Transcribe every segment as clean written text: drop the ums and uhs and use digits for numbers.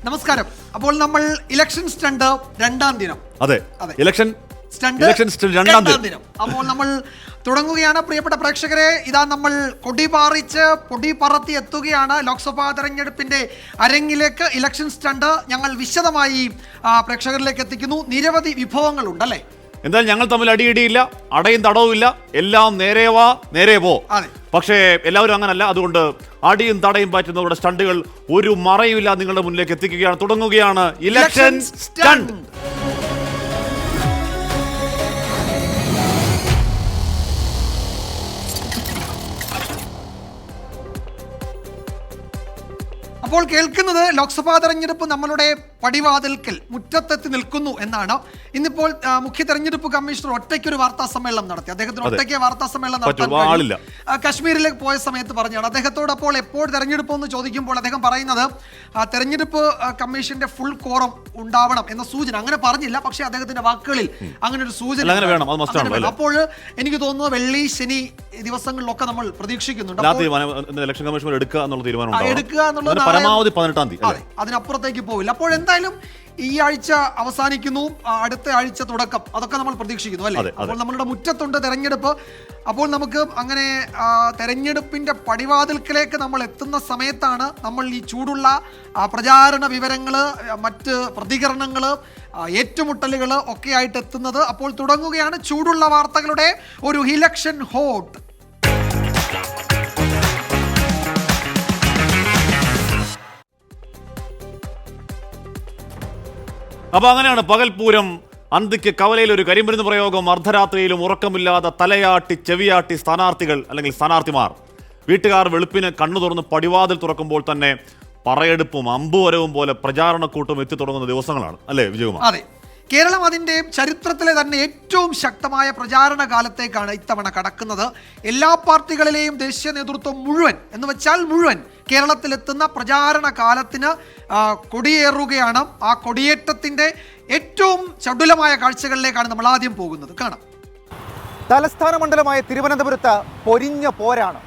നമസ്കാരം. അപ്പോൾ നമ്മൾ ഇലക്ഷൻ സ്റ്റണ്ട് രണ്ടാം ദിനം. അതെ, ഇലക്ഷൻ രണ്ടാം ദിനം. അപ്പോൾ നമ്മൾ തുടങ്ങുകയാണ്. പ്രിയപ്പെട്ട പ്രേക്ഷകരെ, ഇതാ നമ്മൾ കൊടി പറത്തി എത്തുകയാണ് ലോക്സഭാ തെരഞ്ഞെടുപ്പിന്റെ അരങ്ങിലേക്ക്. ഇലക്ഷൻ സ്റ്റണ്ട് ഞങ്ങൾ വിശദമായി പ്രേക്ഷകരിലേക്ക് എത്തിക്കുന്നു. നിരവധി വിഭവങ്ങളുണ്ട് അല്ലേ? എന്തായാലും ഞങ്ങൾ തമ്മിൽ അടിയിടിയില്ല, അടയും തടവും ഇല്ല, എല്ലാം നേരെ വാ നേരെ പോ. പക്ഷേ എല്ലാവരും അങ്ങനല്ല. അതുകൊണ്ട് അടിയും തടയും പറ്റുന്നവരുടെ സ്റ്റണ്ടുകൾ ഒരു മറയുമില്ല നിങ്ങളുടെ മുന്നിലേക്ക് എത്തിക്കുകയാണ്. തുടങ്ങുകയാണ് ഇലക്ഷൻ സ്റ്റണ്ട്. അപ്പോൾ കേൾക്കുന്നത് ലോക്സഭാ തെരഞ്ഞെടുപ്പ് നമ്മളുടെ പടിവാതിൽക്കൽ മുറ്റത്തെത്തി നിൽക്കുന്നു എന്നാണ്. ഇന്നിപ്പോൾ മുഖ്യ തെരഞ്ഞെടുപ്പ് കമ്മീഷണർ ഒറ്റയ്ക്കൊരു വാർത്താ സമ്മേളനം നടത്തി. അദ്ദേഹത്തിന് ഒറ്റയ്ക്ക് വാർത്താ സമ്മേളനം നടത്താൻ കശ്മീരിലേക്ക് പോയ സമയത്ത് പറഞ്ഞാണ്. അദ്ദേഹത്തോട് അപ്പോൾ എപ്പോൾ തെരഞ്ഞെടുപ്പ് എന്ന് ചോദിക്കുമ്പോൾ അദ്ദേഹം പറയുന്നത് തെരഞ്ഞെടുപ്പ് കമ്മീഷന്റെ ഫുൾ കോറം ഉണ്ടാവണം എന്ന സൂചന. അങ്ങനെ പറഞ്ഞില്ല, പക്ഷേ അദ്ദേഹത്തിന്റെ വാക്കുകളിൽ അങ്ങനെ ഒരു സൂചന. അപ്പോൾ എനിക്ക് തോന്നുന്നു വെള്ളി ശനി ദിവസങ്ങളിലൊക്കെ നമ്മൾ പ്രതീക്ഷിക്കുന്നുണ്ട് എടുക്കുക എന്നുള്ളത്. അതിനപ്പുറത്തേക്ക് പോവില്ല. അപ്പോൾ എന്തായാലും ഈ ആഴ്ച അവസാനിക്കുന്നു, അടുത്ത ആഴ്ച തുടക്കം, അതൊക്കെ നമ്മൾ പ്രതീക്ഷിക്കുന്നു അല്ലേ? അപ്പോൾ നമ്മളുടെ മുറ്റത്തുണ്ട് തെരഞ്ഞെടുപ്പ്. അപ്പോൾ നമുക്ക് അങ്ങനെ തെരഞ്ഞെടുപ്പിന്റെ പടിവാതിൽക്കലേക്ക് നമ്മൾ എത്തുന്ന സമയത്താണ് നമ്മൾ ഈ ചൂടുള്ള പ്രചാരണ വിവരങ്ങൾ, മറ്റ് പ്രതികരണങ്ങൾ, ഏറ്റുമുട്ടലുകൾ ഒക്കെ ആയിട്ട് എത്തുന്നത്. അപ്പോൾ തുടങ്ങുകയാണ് ചൂടുള്ള വാർത്തകളുടെ ഒരു ഇലക്ഷൻ ഹോട്ട്. അപ്പൊ അങ്ങനെയാണ് പകൽപൂരം. അന്തിക്ക് കവലയിൽ ഒരു കരിമരുന്ന് പ്രയോഗം. അർദ്ധരാത്രിയിലും ഉറക്കമില്ലാതെ തലയാട്ടി ചെവിയാട്ടി സ്ഥാനാർത്ഥികൾ അല്ലെങ്കിൽ സ്ഥാനാർത്ഥിമാർ. വീട്ടുകാർ വെളുപ്പിന് കണ്ണു തുറന്ന് പടിവാതിൽ തുറക്കുമ്പോൾ തന്നെ പറയെടുപ്പും അമ്പുവരവും പോലെ പ്രചാരണക്കൂട്ടും എത്തി തുടങ്ങുന്ന ദിവസങ്ങളാണ് അല്ലേ വിജയകുമാർ? അതെ, കേരളം അതിൻ്റെ ചരിത്രത്തിലെ തന്നെ ഏറ്റവും ശക്തമായ പ്രചാരണ കാലത്തേക്കാണ് ഇത്തവണ കടക്കുന്നത്. എല്ലാ പാർട്ടികളിലെയും ദേശീയ നേതൃത്വം മുഴുവൻ എന്ന് വെച്ചാൽ മുഴുവൻ കേരളത്തിലെത്തുന്ന പ്രചാരണ കാലത്തിന് കൊടിയേറുകയാണ്. ആ കൊടിയേറ്റത്തിൻ്റെ ഏറ്റവും ചടുലമായ കാഴ്ചകളിലേക്കാണ് നമ്മൾ ആദ്യം പോകുന്നത്. കാണാം. തലസ്ഥാന മണ്ഡലമായ തിരുവനന്തപുരത്ത് പൊരിഞ്ഞ പോരാണ്.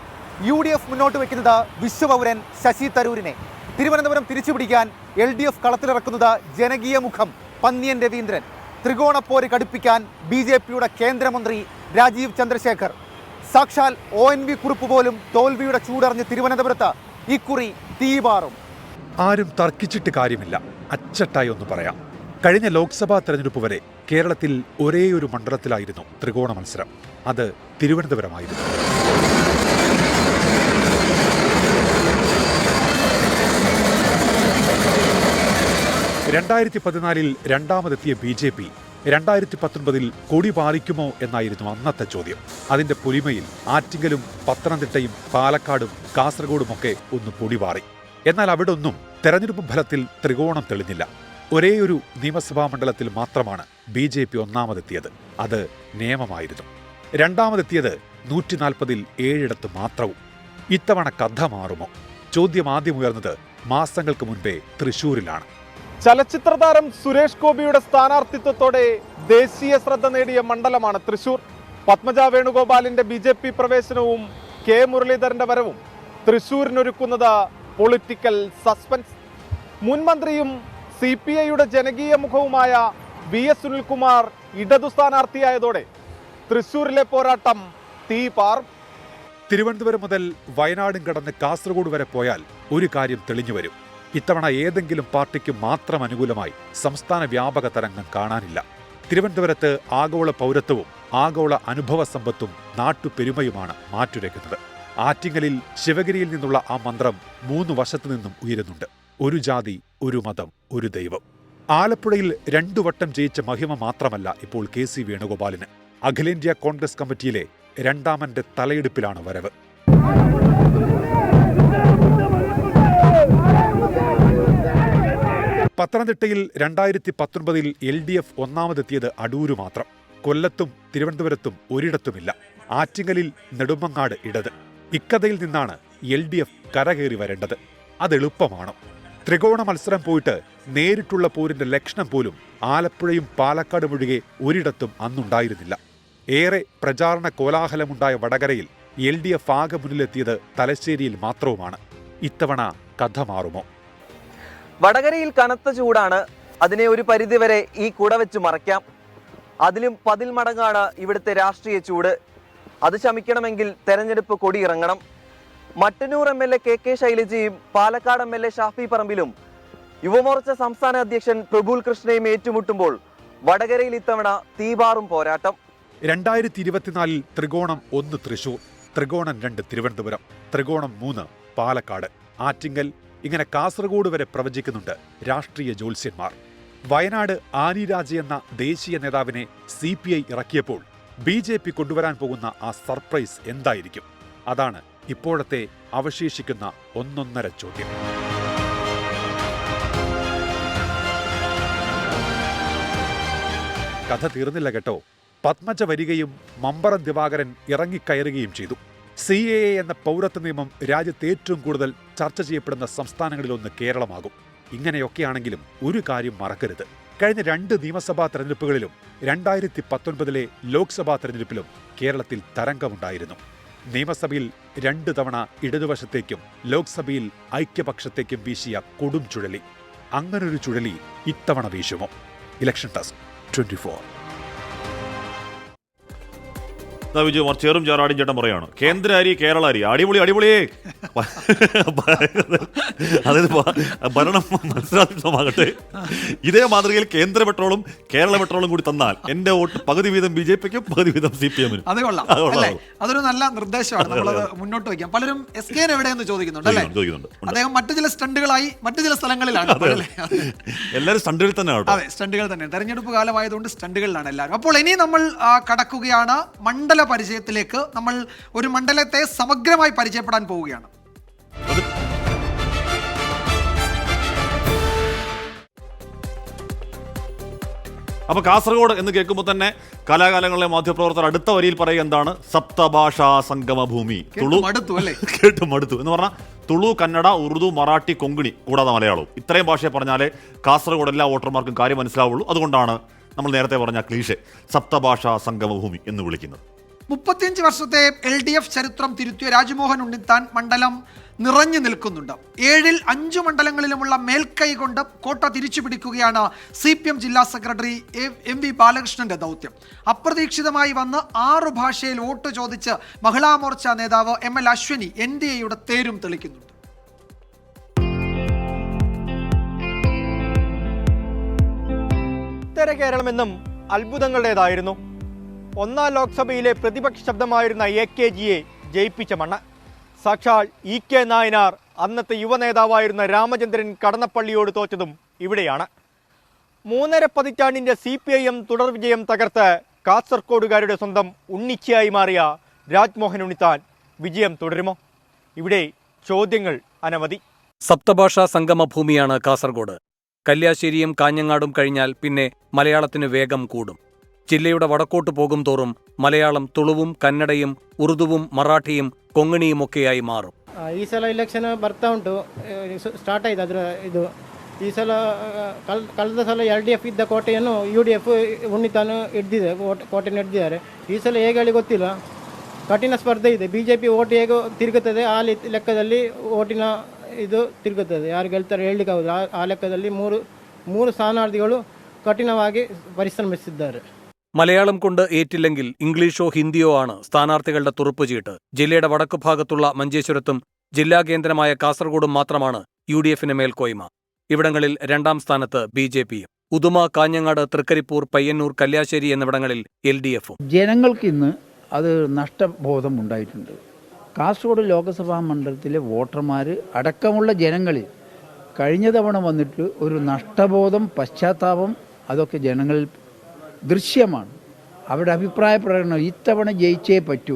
UDF മുന്നോട്ട് വയ്ക്കുന്നത് വിശ്വപൗരൻ ശശി തരൂരിനെ. തിരുവനന്തപുരം തിരിച്ചുപിടിക്കാൻ LDF കളത്തിലിറക്കുന്നത് ജനകീയ മുഖം പന്നിയൻ രവീന്ദ്രൻ. ത്രികോണപ്പോര് കടുപ്പിക്കാൻ BJPയുടെ കേന്ദ്രമന്ത്രി രാജീവ് ചന്ദ്രശേഖർ. സാക്ഷാൽ ONV കുറിപ്പ് പോലും തോൽവിയുടെ ചൂടറിഞ്ഞ് തിരുവനന്തപുരത്ത് ഇക്കുറി തീപാറും. ആരും തർക്കിച്ചിട്ട് കാര്യമില്ല. അച്ചട്ടായി ഒന്ന് പറയാം. കഴിഞ്ഞ ലോക്സഭാ തെരഞ്ഞെടുപ്പ് വരെ കേരളത്തിൽ ഒരേ ഒരു മണ്ഡലത്തിലായിരുന്നു ത്രികോണ മത്സരം. അത് തിരുവനന്തപുരമായിരുന്നു. ിൽ രണ്ടാമതെത്തിയ BJP 2019 കൊടി പാലിക്കുമോ എന്നായിരുന്നു അന്നത്തെ ചോദ്യം. അതിന്റെ പൊലിമയിൽ ആറ്റിങ്ങലും പത്തനംതിട്ടയും പാലക്കാടും കാസർഗോഡുമൊക്കെ ഒന്ന് പൊടിപാറി. എന്നാൽ അവിടെ ഒന്നും തെരഞ്ഞെടുപ്പ് ഫലത്തിൽ ത്രികോണം തെളിഞ്ഞില്ല. ഒരേയൊരു നിയമസഭാ മണ്ഡലത്തിൽ മാത്രമാണ് BJP ഒന്നാമതെത്തിയത്. അത് നിയമമായിരുന്നു. രണ്ടാമതെത്തിയത് 140-ൽ 7 മാത്രവും. ഇത്തവണ കഥ മാറുമോ? ചോദ്യം ആദ്യം ഉയർന്നത് മാസങ്ങൾക്ക് മുൻപേ തൃശൂരിലാണ്. ചലച്ചിത്ര താരം സുരേഷ് ഗോപിയുടെ സ്ഥാനാർത്ഥിത്വത്തോടെ ദേശീയ ശ്രദ്ധ നേടിയ മണ്ഡലമാണ് തൃശൂർ. പത്മജ വേണുഗോപാലിന്റെ BJP പ്രവേശനവും K മുരളീധരന്റെ വരവും തൃശൂരിനൊരുക്കുന്നത് പൊളിറ്റിക്കൽ സസ്പെൻസ്. മുൻമന്ത്രിയും CPIയുടെ ജനകീയ മുഖവുമായ VS സുനിൽകുമാർ ഇടതു സ്ഥാനാർത്ഥിയായതോടെ തൃശൂരിലെ പോരാട്ടം തീപാറും. തിരുവനന്തപുരം മുതൽ വയനാടും കടന്ന് കാസർഗോഡ് വരെ പോയാൽ ഒരു കാര്യം തെളിഞ്ഞു വരും. ഇത്തവണ ഏതെങ്കിലും പാർട്ടിക്ക് മാത്രം അനുകൂലമായി സംസ്ഥാന വ്യാപക തരംഗം കാണാനില്ല. തിരുവനന്തപുരത്ത് ആഗോള പൗരത്വവും ആഗോള അനുഭവ സമ്പത്തും നാട്ടുപെരുമയുമാണ് മാറ്റുരയ്ക്കുന്നത്. ആറ്റിങ്ങലിൽ ശിവഗിരിയിൽ നിന്നുള്ള ആ മന്ത്രം 3 വശത്തു നിന്നും ഉയരുന്നുണ്ട്. ഒരു ജാതി, ഒരു മതം, ഒരു ദൈവം. ആലപ്പുഴയിൽ 2 വട്ടം ജയിച്ച മഹിമ മാത്രമല്ല ഇപ്പോൾ KC വേണുഗോപാലിന്. അഖിലേന്ത്യാ കോൺഗ്രസ് കമ്മിറ്റിയിലെ രണ്ടാമന്റെ തലയെടുപ്പിലാണ് വരവ്. പത്തനംതിട്ടയിൽ 2019 LDF ഒന്നാമതെത്തിയത് അടൂര് മാത്രം. കൊല്ലത്തും തിരുവനന്തപുരത്തും ഒരിടത്തുമില്ല. ആറ്റിങ്ങലിൽ നെടുമങ്ങാട് ഇടത്. ഇക്കഥയിൽ നിന്നാണ് LDF കരകയറി വരേണ്ടത്. അതെളുപ്പമാണോ? ത്രികോണ മത്സരം പോയിട്ട് നേരിട്ടുള്ള പോരിന്റെ ലക്ഷണം പോലും ആലപ്പുഴയും പാലക്കാടും ഒഴികെ ഒരിടത്തും അന്നുണ്ടായിരുന്നില്ല. ഏറെ പ്രചാരണ കോലാഹലമുണ്ടായ വടകരയിൽ LDF ആകെ മുന്നിലെത്തിയത് തലശ്ശേരിയിൽ മാത്രവുമാണ്. ഇത്തവണ കഥ മാറുമോ? വടകരയിൽ കനത്ത ചൂടാണ്. അതിനെ ഒരു പരിധിവരെ ഈ കുട വെച്ച് മറയ്ക്കാം. അതിലും 10 മടങ്ങാണ് ഇവിടുത്തെ രാഷ്ട്രീയ ചൂട്. അത് ശമിക്കണമെങ്കിൽ തെരഞ്ഞെടുപ്പ് കൊടിയിറങ്ങണം. Mattannur MLA KK ശൈലജയും Palakkad MLA Shafi പറമ്പിലും യുവമോർച്ച സംസ്ഥാന അധ്യക്ഷൻ പ്രഫുൽ കൃഷ്ണയും ഏറ്റുമുട്ടുമ്പോൾ വടകരയിൽ ഇത്തവണ തീപാറും പോരാട്ടം. 2024 ത്രികോണം 1 തൃശൂർ, ത്രികോണം 2 തിരുവനന്തപുരം, ത്രികോണം 3 പാലക്കാട്, ആറ്റിങ്ങൽ, ഇങ്ങനെ കാസർഗോഡ് വരെ പ്രവചിക്കുന്നുണ്ട് രാഷ്ട്രീയ ജ്യോത്സ്യന്മാർ. വയനാട് ആനി രാജ എന്ന ദേശീയ നേതാവിനെ CPI ഇറക്കിയപ്പോൾ BJP കൊണ്ടുവരാൻ പോകുന്ന ആ സർപ്രൈസ് എന്തായിരിക്കും? അതാണ് ഇപ്പോഴത്തെ അവശേഷിക്കുന്ന ഒന്നൊന്നര ചോദ്യം. കഥ തീർന്നില്ല കേട്ടോ. പത്മജ വരികയും മമ്പറം ദിവാകരൻ ഇറങ്ങിക്കയറുകയും ചെയ്തു. CAA എന്ന പൗരത്വ നിയമം രാജ്യത്ത് ഏറ്റവും കൂടുതൽ ചർച്ച ചെയ്യപ്പെടുന്ന സംസ്ഥാനങ്ങളിലൊന്ന് കേരളമാകും. ഇങ്ങനെയൊക്കെയാണെങ്കിലും ഒരു കാര്യം മറക്കരുത്. കഴിഞ്ഞ 2 നിയമസഭാ തെരഞ്ഞെടുപ്പുകളിലും 2019 ലോക്സഭാ തെരഞ്ഞെടുപ്പിലും കേരളത്തിൽ തരംഗമുണ്ടായിരുന്നു. നിയമസഭയിൽ 2 തവണ ഇടതുവശത്തേക്കും ലോക്സഭയിൽ ഐക്യപക്ഷത്തേക്കും വീശിയ കൊടും ചുഴലി. അങ്ങനൊരു ചുഴലി ഇത്തവണ വീശുമോ? Election desk 24. വിജയകുമാർ ചേറും ചാറാടിയും ചേട്ടൻ പറയാണ് കേന്ദ്ര അരി കേരള അരി അടിപൊളി അടിപൊളിയേ. അതായത് ഭരണം മത്സരാധിഷ്ഠിതമാകട്ടെ. ഇതേ മാതൃകയിൽ കേന്ദ്ര പെട്രോളും കേരള പെട്രോളും കൂടി തന്നാൽ എന്റെ വോട്ട് പകുതി വീതം BJPക്കും പകുതി വീതം CPM-നും. അത് കൊള്ളാം അല്ലേ? അതൊരു നല്ല നിർദ്ദേശമാണ്. നമ്മളത് മുന്നോട്ട് വയ്ക്കാം. പലരും SKN എവിടെയെന്ന് ചോദിക്കുന്നുണ്ട് അല്ലേ? അദ്ദേഹം മറ്റു ചില സ്റ്റണ്ടുകളായി മറ്റു ചില സ്ഥലങ്ങളിലാണ്. എല്ലാവരും സ്റ്റണ്ടുകളിൽ തന്നെയാണ്. അതെ, സ്റ്റണ്ടുകൾ തന്നെ. തെരഞ്ഞെടുപ്പ് കാലമായതുകൊണ്ട് സ്റ്റണ്ടുകളിലാണ് എല്ലാവരും. അപ്പോൾ ഇനി നമ്മൾ കടക്കുകയാണ് മണ്ഡല പരിചയത്തിലേക്ക്. നമ്മൾ ഒരു മണ്ഡലത്തെ സമഗ്രമായി പരിചയപ്പെടാൻ പോവുകയാണ്. അപ്പൊ കാസർഗോഡ് എന്ന് കേൾക്കുമ്പോൾ തന്നെ കലാകാലങ്ങളിലെ മാധ്യമപ്രവർത്തകർ അടുത്ത വരിയിൽ പറയുക എന്താണ്? സപ്തഭാഷാ സംഗമ ഭൂമി. തുളു കേട്ടു മടുത്തു എന്ന് പറഞ്ഞാൽ തുളു, കന്നഡ, ഉറുദു, മറാഠി, കൊങ്കിണി കൂടാതെ മലയാളവും. ഇത്രയും ഭാഷയെ പറഞ്ഞാലേ കാസർഗോഡ് എല്ലാ വോട്ടർമാർക്കും കാര്യം മനസ്സിലാവുള്ളൂ. അതുകൊണ്ടാണ് നമ്മൾ നേരത്തെ പറഞ്ഞ ക്ലീഷെ സപ്തഭാഷാ സംഗമഭൂമി എന്ന് വിളിക്കുന്നത്. 35 വർഷത്തെ LDF ചരിത്രം തിരുത്തിയ രാജ്മോഹൻ ഉണ്ണിത്താൻ മണ്ഡലം നിറഞ്ഞു നിൽക്കുന്നുണ്ട്. 7ൽ 5 മണ്ഡലങ്ങളിലുമുള്ള മേൽക്കൈ കൊണ്ട് കോട്ട തിരിച്ചു പിടിക്കുകയാണ് CPM ജില്ലാ സെക്രട്ടറി MV ബാലകൃഷ്ണന്റെ ദൗത്യം. അപ്രതീക്ഷിതമായി വന്ന് 6 ഭാഷയിൽ വോട്ട് ചോദിച്ച് മഹിളാ മോർച്ച നേതാവ് ML അശ്വിനി NDAയുടെ തേരും തെളിക്കുന്നുണ്ട്. ഉത്തര കേരളമെന്നും അത്ഭുതങ്ങളുടേതായിരുന്നു. 1ാം ലോക്സഭയിലെ പ്രതിപക്ഷ ശബ്ദമായിരുന്ന AKGയെ ജയിപ്പിച്ച മണ്ണ്. സാക്ഷാൽ EK നായനാർ അന്നത്തെ യുവനേതാവായിരുന്ന രാമചന്ദ്രൻ കടന്നപ്പള്ളിയോട് തോറ്റതും ഇവിടെയാണ്. 3.5 പതിറ്റാണ്ടിന്റെ CPIM തുടർ വിജയം തകർത്ത് കാസർഗോഡുകാരുടെ സ്വന്തം ഉണ്ണിച്ചയായി മാറിയ രാജ്മോഹൻ ഉണ്ണിത്താൻ വിജയം തുടരുമോ? ഇവിടെ ചോദ്യങ്ങൾ അനവധി. സപ്തഭാഷാ സംഗമഭൂമിയാണ് കാസർഗോഡ്. കല്യാശ്ശേരിയും കാഞ്ഞങ്ങാടും കഴിഞ്ഞാൽ പിന്നെ മലയാളത്തിന് വേഗം കൂടും. ജില്ലയുടെ വടക്കോട്ട് പോകും തോറും മലയാളം തുളുവും കന്നഡയും ഉറുദുവും മറാഠിയും കൊങ്ങിണിയുമൊക്കെയായി മാറും. ಈ ಸಲ ಇಲೆಕ್ಷನ್ ಬರ್ತಾ ಉಂಟು, ಸ್ಟಾರ್ಟ್ ಆಯಿತು ಅದರ ಇದು. ಈ ಸಲ ಕಳೆದ ಸಲ LDF ಇದ್ದ ಕೋಟೆಯನ್ನು UDF ಉಣ್ಣಿತಾನು ಹಿಡ್ದಿದೆ, ಕೋಟೆಯನ್ನು ಹಿಡ್ದಿದ್ದಾರೆ. ಈ ಸಲ ಹೇಗೆ ಹೇಳಿ ಗೊತ್ತಿಲ್ಲ, ಕಠಿಣ ಸ್ಪರ್ಧೆ ಇದೆ. BJP ಓಟ್ ಹೇಗೆ ತಿರುಗುತ್ತದೆ ಆ ಲೆಕ್ಕದಲ್ಲಿ ಓಟಿನ ಇದು ತಿರುಗುತ್ತದೆ. ಯಾರು ಗೆಲ್ತಾರೆ ಹೇಳಲಿಕ್ಕೆ ಆಗುದು. ಆ ಲೆಕ್ಕದಲ್ಲಿ ಮೂರು സ്ഥാനാർത്ഥിಗಳು കഠിനമായി പരിശ്രമിച്ചിದ್ದಾರೆ. മലയാളം കൊണ്ട് ഏറ്റില്ലെങ്കിൽ ഇംഗ്ലീഷോ ഹിന്ദിയോ ആണ് സ്ഥാനാർത്ഥികളുടെ തുറുപ്പുചീട്ട്. ജില്ലയുടെ വടക്കു ഭാഗത്തുള്ള മഞ്ചേശ്വരത്തും ജില്ലാ കേന്ദ്രമായ കാസർഗോഡും മാത്രമാണ് UDFന് മേൽക്കോയ്മ. ഇവിടങ്ങളിൽ 2ാം സ്ഥാനത്ത് BJPയും. ഉദുമ, കാഞ്ഞങ്ങാട്, തൃക്കരിപ്പൂർ, പയ്യന്നൂർ, കല്യാശ്ശേരി എന്നിവിടങ്ങളിൽ LDFും. ജനങ്ങൾക്ക് ഇന്ന് അത് നഷ്ടബോധം ഉണ്ടായിട്ടുണ്ട്. കാസർഗോഡ് ലോക്സഭാ മണ്ഡലത്തിലെ വോട്ടർമാർ അടക്കമുള്ള ജനങ്ങളിൽ കഴിഞ്ഞ തവണ വന്നിട്ട് ഒരു നഷ്ടബോധം, പശ്ചാത്താപം അതൊക്കെ ജനങ്ങളിൽ ദൃശ്യമാണ്. അവരുടെ അഭിപ്രായ പ്രകടനം ഇത്തവണ ജയിച്ചേ പറ്റൂ,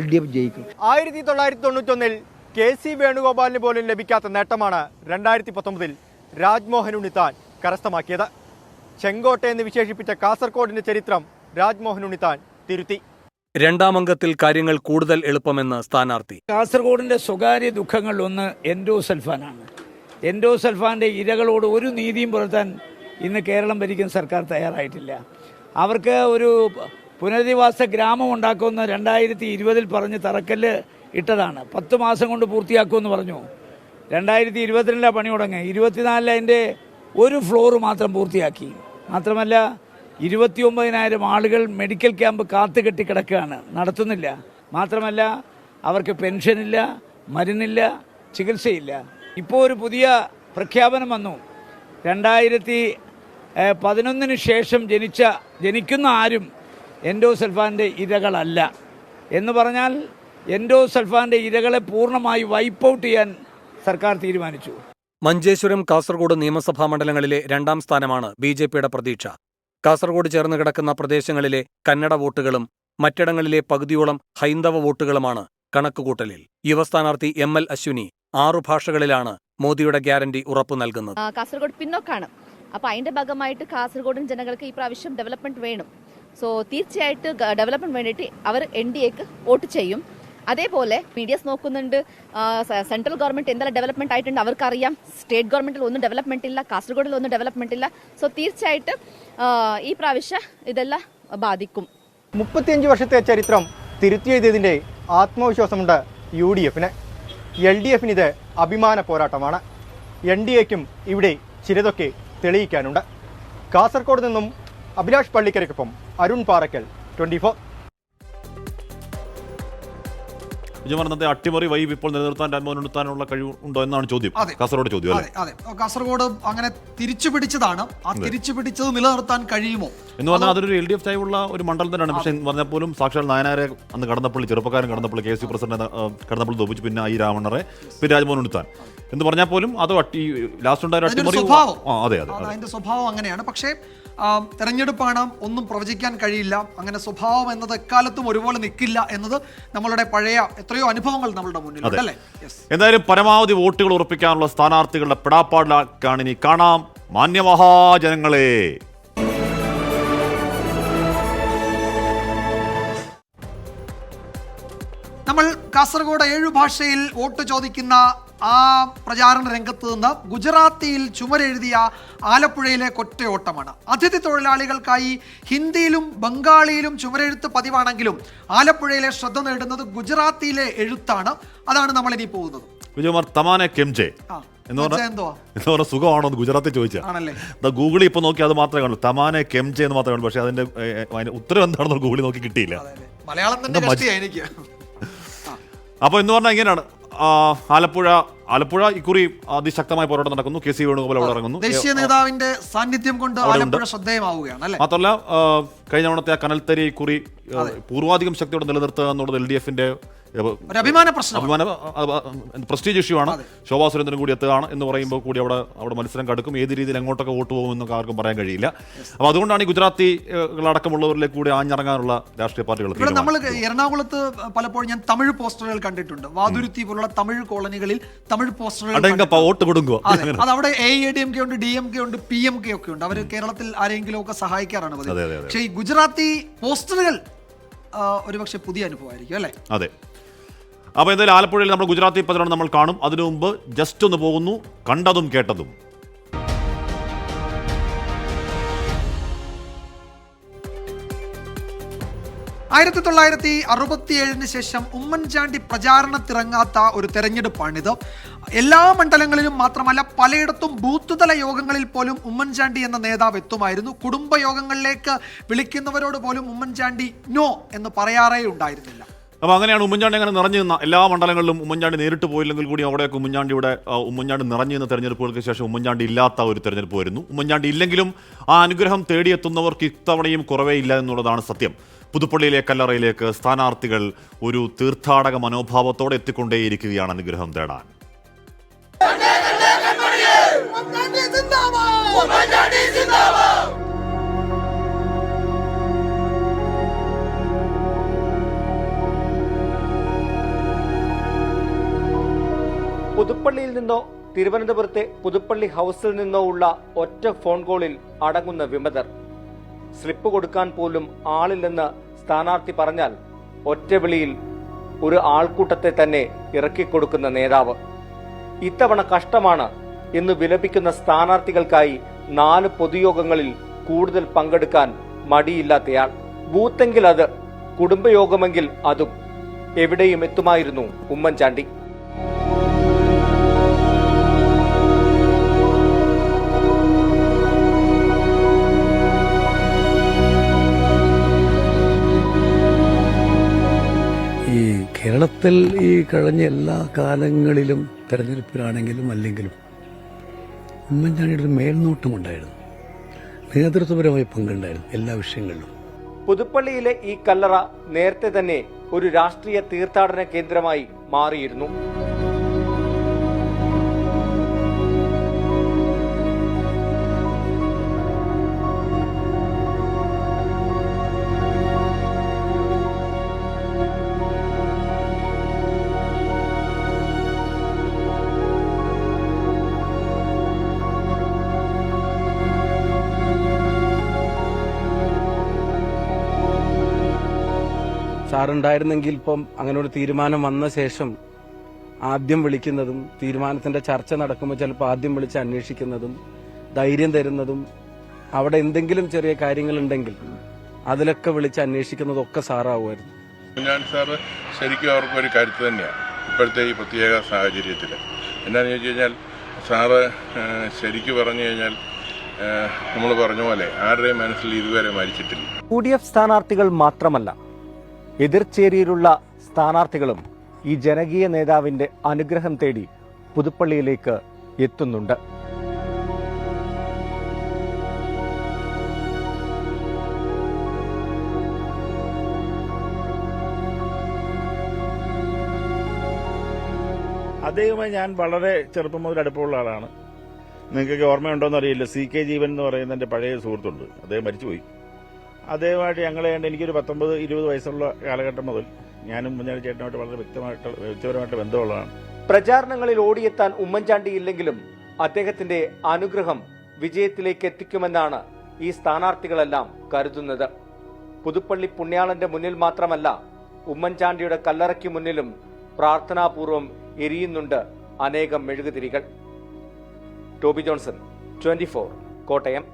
LDF ജയിക്കും. 1991 KC വേണുഗോപാലിന് പോലും ലഭിക്കാത്ത നേട്ടമാണ് 2019 രാജ്മോഹൻ ഉണ്ണിത്താൻ കരസ്ഥമാക്കിയത്. ചെങ്കോട്ട എന്ന് വിശേഷിപ്പിച്ച കാസർഗോഡിന്റെ ചരിത്രം രാജ്മോഹൻ ഉണ്ണിത്താൻ തിരുത്തി. 2ാം അംഗത്തിൽ കാര്യങ്ങൾ കൂടുതൽ എളുപ്പമെന്ന് സ്ഥാനാർത്ഥി. കാസർഗോഡിന്റെ സ്വകാര്യ ദുഃഖങ്ങൾ ഒന്ന് എൻഡോസൾഫാനാണ്. എൻഡോസൾഫാന്റെ ഇരകളോട് ഒരു നീതിയും പുലർത്താൻ ഇന്ന് കേരളം ഭരിക്കുന്ന സർക്കാർ തയ്യാറായിട്ടില്ല. അവർക്ക് ഒരു പുനരധിവാസ ഗ്രാമം ഉണ്ടാക്കുമെന്ന് 2020 പറഞ്ഞ് തറക്കല്ല് ഇട്ടതാണ്. 10 മാസം കൊണ്ട് പൂർത്തിയാക്കുമെന്ന് പറഞ്ഞു. 2022 പണി തുടങ്ങി, 24 അതിൻ്റെ ഒരു ഫ്ലോർ മാത്രം പൂർത്തിയാക്കി. മാത്രമല്ല 29,000 ആളുകൾ മെഡിക്കൽ ക്യാമ്പ് കാത്തുകെട്ടി കിടക്കുകയാണ്, നടത്തുന്നില്ല. മാത്രമല്ല അവർക്ക് പെൻഷനില്ല, മരുന്നില്ല, ചികിത്സയില്ല. ഇപ്പോൾ ഒരു പുതിയ പ്രഖ്യാപനം വന്നു. 2011 ശേഷം ജനിക്കുന്ന ആരും എൻഡോസൾഫാൻ്റെ ഇരകളല്ല എന്ന് പറഞ്ഞാൽ എൻഡോസൾഫാൻ്റെ ഇരകളെ പൂർണ്ണമായി വൈപ്പ് ഔട്ട് ചെയ്യാൻ സർക്കാർ തീരുമാനിച്ചു. മഞ്ചേശ്വരം, കാസർഗോഡ് നിയമസഭാ മണ്ഡലങ്ങളിലെ 2ാം സ്ഥാനമാണ് BJPയുടെ പ്രതീക്ഷ. കാസർഗോഡ് ചേർന്ന് കിടക്കുന്ന പ്രദേശങ്ങളിലെ കന്നഡ വോട്ടുകളും മറ്റിടങ്ങളിലെ പകുതിയോളം ഹൈന്ദവ വോട്ടുകളുമാണ് കണക്കുകൂട്ടലിൽ. യുവസ്ഥാനാർത്ഥി ML അശ്വിനി 6 ഭാഷകളിലാണ് മോദിയുടെ ഗ്യാരണ്ടി ഉറപ്പു നൽകുന്നത്. കാസർഗോഡ് പിന്നോക്കാണ്. അപ്പോൾ അതിന്റെ ഭാഗമായിട്ട് കാസർഗോഡൻ ജനങ്ങൾക്ക് ഈ പ്രാവശ്യം ഡെവലപ്മെന്റ് വേണം. സോ തീർച്ചയായിട്ടും ഡെവലപ്മെന്റ് വേണ്ടിയിട്ട് അവർ NDAക്ക് വോട്ട് ചെയ്യും. അതേപോലെ മീഡിയസ് നോക്കുന്നുണ്ട്, സെൻട്രൽ ഗവൺമെന്റ് എന്തെല്ലാം ഡെവലപ്മെന്റ് ആയിട്ടുണ്ട് അവർക്കറിയാം. സ്റ്റേറ്റ് ഗവൺമെന്റിൽ ഒന്നും ഡെവലപ്മെന്റ് ഇല്ല, കാസർഗോഡിൽ ഒന്നും ഡെവലപ്മെന്റ് ഇല്ല. സോ തീർച്ചയായിട്ടും ഈ പ്രാവശ്യം ഇതെല്ലാം ബാധിക്കും. 35 വർഷത്തെ ചരിത്രം തിരുത്തിയെഴുതിയതിൻ്റെ ആത്മവിശ്വാസമുണ്ട് UDFന്. LDFന് ഇത് അഭിമാന പോരാട്ടമാണ്. NDAക്കും ഇവിടെ ചിലതൊക്കെ തെളിയിക്കാനുണ്ട്. കാസർഗോഡ് നിന്നും അഭിലാഷ് പള്ളിക്കരയ്ക്കൊപ്പം അരുൺ പാറക്കൽ, 24. വിജയമരണത്തെ അട്ടിമറി വൈബ് ഇപ്പോൾ നിലനിർത്താൻ രാജ്മോഹൻ ഉണ്ണിത്താനുള്ള കഴിവുണ്ടോ എന്നാണ് ചോദ്യം. കാസർഗോഡ് ചോദ്യം. അതെ, കാസർഗോഡ് അങ്ങനെ തിരിച്ചു പിടിച്ചതാണ്. ആ തിരിച്ചു പിടിച്ചത് നിലനിർത്താൻ കഴിയുമോ എന്ന് പറഞ്ഞാൽ അതൊരു LDF ചായവുള്ള ഒരു മണ്ഡലം തന്നെയാണ്. പക്ഷേ പറഞ്ഞാൽ പോലും സാക്ഷാൽ നായനാരെ അന്ന് കടന്നപ്പള്ളി, ചെറുപ്പക്കാരൻ കടന്നപ്പള്ളി, KSU പ്രസിഡന്റ് കടന്നപ്പള്ളി തോപ്പിച്ചു, പിന്നെ ഈ രാവണറെ, പിന്നെ രാജ്മോഹൻ ഉണ്ണിത്താൻ എന്ന് പറഞ്ഞാൽ പോലും അത് ലാസ്റ്റ് ഉണ്ടായ അട്ടിമറി. അതെ, അതിന്റെ സ്വഭാവം അങ്ങനെയാണ്. പക്ഷേ തെരഞ്ഞെടുപ്പാണ്, ഒന്നും പ്രവചിക്കാൻ കഴിയില്ല. അങ്ങനെ സ്വഭാവം എന്നത് എക്കാലത്തും ഒരുപോലെ നിൽക്കില്ല എന്നത് നമ്മളുടെ പഴയ എത്രയോ അനുഭവങ്ങൾ നമ്മളുടെ മുന്നിലുണ്ട് അല്ലേ. എന്തായാലും പരമാവധി വോട്ടുകൾ ഉറപ്പിക്കാനുള്ള സ്ഥാനാർത്ഥികളുടെ പെടാപ്പാടിലാണ് ഇനി കാണാം. മാന്യമഹാജനങ്ങളെ, നമ്മൾ കാസർഗോഡ് 7 ഭാഷയിൽ വോട്ട് ചോദിക്കുന്ന ആ പ്രചാരണ രംഗത്ത് നിന്ന് ഗുജറാത്തിയിൽ ചുമരെഴുതിയ ആലപ്പുഴയിലെ കൊറ്റയോട്ടമാണ്. അതിഥി തൊഴിലാളികൾക്കായി ഹിന്ദിയിലും ബംഗാളിയിലും ചുമരെഴുത്ത് പതിവാണെങ്കിലും ആലപ്പുഴയിലെ ശ്രദ്ധ നേടുന്നത് ഗുജറാത്തിയിലെ എഴുത്താണ്. അതാണ് നമ്മൾ ഇനി പോകുന്നത്. വിജയകുമാർ, തമാനെ കെംജെ എന്ന് പറഞ്ഞാൽ സുഖമാണോ എന്ന് ഗുജറാത്തിൽ ചോദിച്ചാൽ ഗൂഗിളിൽ ഇപ്പൊ നോക്കി അത് മാത്രമേ കാണുള്ളൂ. തമാനെ കെംജെ എന്ന് മാത്രമേ കാണുള്ളൂ. പക്ഷെ അതിന്റെ ഉത്തരം എന്താണെന്ന് ഗൂഗിളിൽ നോക്കി കിട്ടിയില്ല. മലയാളം തന്നെ എനിക്ക്. അപ്പോൾ എന്ന് പറഞ്ഞാൽ ഇങ്ങനെയാണ്. ആലപ്പുഴ ഇക്കുറി അതിശക്തമായ പോരാട്ടം നടക്കുന്നു. KC വേണുഗോപാൽ അവിടെ ഇറങ്ങുന്നു. ദേശീയ നേതാവിന്റെ സാന്നിധ്യം കൊണ്ട് ആലപ്പുഴ ശ്രദ്ധേയമാവുകയാണ്. മാത്രമല്ല കഴിഞ്ഞ തവണത്തെ ആ കനൽത്തരി ഇക്കുറി പൂർവാധികം ശക്തിയോടെ നിലനിർത്തുക എന്നുള്ളത് LDFന്റെ പ്രസ്റ്റീജ് ഇഷ്യൂ ആണ്. ശോഭാ സുരേന്ദ്രൻ കൂടി എത്തുകയാണ് എന്ന് പറയുമ്പോൾ കൂടി അവിടെ മത്സരം കടുക്കും. ഏത് രീതിയിൽ എങ്ങോട്ടൊക്കെ വോട്ട് പോകുമെന്നൊക്കെ ആർക്കും പറയാൻ കഴിയില്ല. അപ്പോൾ അതുകൊണ്ടാണ് ഈ ഗുജറാത്തികളടക്കമുള്ളവരിലേക്ക് കൂടി ആഞ്ഞിറങ്ങാനുള്ള രാഷ്ട്രീയ പാർട്ടികൾ. നമ്മൾ എറണാകുളത്ത് പലപ്പോഴും ഞാൻ തമിഴ് പോസ്റ്ററുകൾ കണ്ടിട്ടുണ്ട്. വാതുരുത്തി പോലുള്ള തമിഴ് കോളനികളിൽ തമിഴ് പോസ്റ്ററുകൾ വോട്ട് കൊടുക്കുക. അത് അവിടെ AIADMK ഉണ്ട്, DMK ഉണ്ട്, PMK ഒക്കെ ഉണ്ട്. അവർ കേരളത്തിൽ ആരെങ്കിലും ഒക്കെ സഹായിക്കാറാണ് പതിവ്. പക്ഷേ ഈ ഗുജറാത്തി പോസ്റ്ററുകൾ ഒരുപക്ഷെ പുതിയ അനുഭവമായിരിക്കും അല്ലേ. അതെ. അപ്പോൾ എന്തായാലും ആലപ്പുഴയിൽ നമ്മൾ ഗുജറാത്തി പതിനാണ് നമ്മൾ കാണും. അതിനു മുമ്പ് ജസ്റ്റ് ഒന്ന് പോകുന്നു കണ്ടതും കേട്ടതും. ആയിരത്തി 1967 ശേഷം ഉമ്മൻചാണ്ടി പ്രചാരണത്തിറങ്ങാത്ത ഒരു തെരഞ്ഞെടുപ്പാണിത്. എല്ലാ മണ്ഡലങ്ങളിലും മാത്രമല്ല പലയിടത്തും ബൂത്ത് തല യോഗങ്ങളിൽ പോലും ഉമ്മൻചാണ്ടി എന്ന നേതാവ് എത്തുമായിരുന്നു. കുടുംബ യോഗങ്ങളിലേക്ക് വിളിക്കുന്നവരോട് പോലും ഉമ്മൻചാണ്ടി നോ എന്ന് പറയാറേ ഉണ്ടായിരുന്നില്ല. അപ്പോൾ അങ്ങനെയാണ് ഉമ്മൻചാണ്ടി അങ്ങനെ നിറഞ്ഞു നിന്ന എല്ലാ മണ്ഡലങ്ങളിലും ഉമ്മൻചാണ്ടി നേരിട്ട് പോയില്ലെങ്കിൽ കൂടി അവിടെയൊക്കെ ഉമ്മൻചാണ്ടി നിറഞ്ഞു നിന്ന തെരഞ്ഞെടുപ്പുകൾക്ക് ശേഷം ഉമ്മൻചാണ്ടി ഇല്ലാത്ത ഒരു തെരഞ്ഞെടുപ്പ് വരുന്നു. ഉമ്മൻചാണ്ടി ഇല്ലെങ്കിലും ആ അനുഗ്രഹം തേടിയെത്തുന്നവർക്ക് ഇത്തവണയും കുറവേ ഇല്ല എന്നുള്ളതാണ് സത്യം. പുതുപ്പള്ളിയിലെ കല്ലറയിലേക്ക് സ്ഥാനാർത്ഥികൾ ഒരു തീർത്ഥാടക മനോഭാവത്തോടെ എത്തിക്കൊണ്ടേയിരിക്കുകയാണ് അനുഗ്രഹം തേടാൻ. പുതുപ്പള്ളിയിൽ നിന്നോ തിരുവനന്തപുരത്തെ പുതുപ്പള്ളി ഹൗസിൽ നിന്നോ ഉള്ള ഒറ്റ ഫോൺ കോളിൽ അടങ്ങുന്ന വിമതർ. സ്ലിപ്പ് കൊടുക്കാൻ പോലും ആളില്ലെന്ന് സ്ഥാനാർത്ഥി പറഞ്ഞാൽ ഒറ്റ വിളിയിൽ ഒരു ആൾക്കൂട്ടത്തെ തന്നെ ഇറക്കിക്കൊടുക്കുന്ന നേതാവ്. ഇത്തവണ കഷ്ടമാണ് എന്ന് വിലപിക്കുന്ന സ്ഥാനാർത്ഥികൾക്കായി 4 പൊതുയോഗങ്ങളിൽ കൂടുതൽ പങ്കെടുക്കാൻ മടിയില്ലാത്തയാൾ. ബൂത്തെങ്കിൽ അത്, കുടുംബയോഗമെങ്കിൽ അതും, എവിടെയും എത്തുമായിരുന്നു ഉമ്മൻചാണ്ടി. കേരളത്തിൽ ഈ കഴിഞ്ഞ എല്ലാ കാലങ്ങളിലും തെരഞ്ഞെടുപ്പിലാണെങ്കിലും അല്ലെങ്കിലും ഉമ്മൻചാണ്ടിയുടെ ഒരു മേൽനോട്ടമുണ്ടായിരുന്നു, നേതൃത്വപരമായ പങ്കുണ്ടായിരുന്നു എല്ലാ വിഷയങ്ങളിലും. പുതുപ്പള്ളിയിലെ ഈ കല്ലറ നേരത്തെ തന്നെ ഒരു രാഷ്ട്രീയ തീർത്ഥാടന കേന്ദ്രമായി മാറിയിരുന്നു. സാറുണ്ടായിരുന്നെങ്കിൽ ഇപ്പം അങ്ങനെ ഒരു തീരുമാനം വന്ന ശേഷം ആദ്യം വിളിക്കുന്നതും തീരുമാനത്തിന്റെ ചർച്ച നടക്കുമ്പോൾ ചിലപ്പോൾ ആദ്യം വിളിച്ച് അന്വേഷിക്കുന്നതും ധൈര്യം തരുന്നതും അവിടെ എന്തെങ്കിലും ചെറിയ കാര്യങ്ങളുണ്ടെങ്കിൽ അതിലൊക്കെ വിളിച്ച് അന്വേഷിക്കുന്നതൊക്കെ സാറാവുമായിരുന്നു. ഞാൻ സാറ് ശരിക്കും അവർക്കൊരു കരുത്ത് തന്നെയാണ് ഇപ്പോഴത്തെ ഈ പ്രത്യേക സാഹചര്യത്തിൽ. എന്താണെന്ന് ചോദിച്ചു കഴിഞ്ഞാൽ സാറ് ശരിക്കും പറഞ്ഞു കഴിഞ്ഞാൽ നമ്മൾ പറഞ്ഞ പോലെ ആരുടെയും മനസ്സിൽ ഇതുവരെ മരിച്ചിട്ടില്ല. UDF സ്ഥാനാർത്ഥികൾ മാത്രമല്ല, എതിർചേരിയിലുള്ള സ്ഥാനാർത്ഥികളും ഈ ജനകീയ നേതാവിന്റെ അനുഗ്രഹം തേടി പുതുപ്പള്ളിയിലേക്ക് എത്തുന്നുണ്ട്. അദ്ദേഹവുമായി ഞാൻ വളരെ ചെറുപ്പം മുതൽ അടുപ്പമുള്ള ആളാണ്. നിങ്ങൾക്കൊക്കെ ഓർമ്മയുണ്ടോയെന്ന് അറിയില്ല, CK ജീവൻ എന്ന് പറയുന്ന എൻ്റെ പഴയ സുഹൃത്തുണ്ട്, അദ്ദേഹം മരിച്ചുപോയി. അദ്ദേഹമായിട്ട് ഞങ്ങളെ എനിക്കൊരു 19-20 വയസ്സുള്ള കാലഘട്ടം മുതൽ ഞാനും ഉമ്മൻചാണ്ടി ചേട്ടനുമായിട്ട് വളരെ വ്യക്തിപരമായിട്ട് ബന്ധമുള്ളതാണ്. പ്രചാരണങ്ങളിൽ ഓടിയെത്താൻ ഉമ്മൻചാണ്ടി ഇല്ലെങ്കിലും അദ്ദേഹത്തിന്റെ അനുഗ്രഹം വിജയത്തിലേക്ക് എത്തിക്കുമെന്നാണ് ഈ സ്ഥാനാർത്ഥികളെല്ലാം കരുതുന്നത്. പുതുപ്പള്ളി പുണ്യാളന്റെ മുന്നിൽ മാത്രമല്ല, ഉമ്മൻചാണ്ടിയുടെ കല്ലറയ്ക്ക് മുന്നിലും പ്രാർത്ഥനാപൂർവം എരിയുന്നുണ്ട് അനേകം മെഴുകുതിരികൾ. Toby Johnson, 24, Kottayam.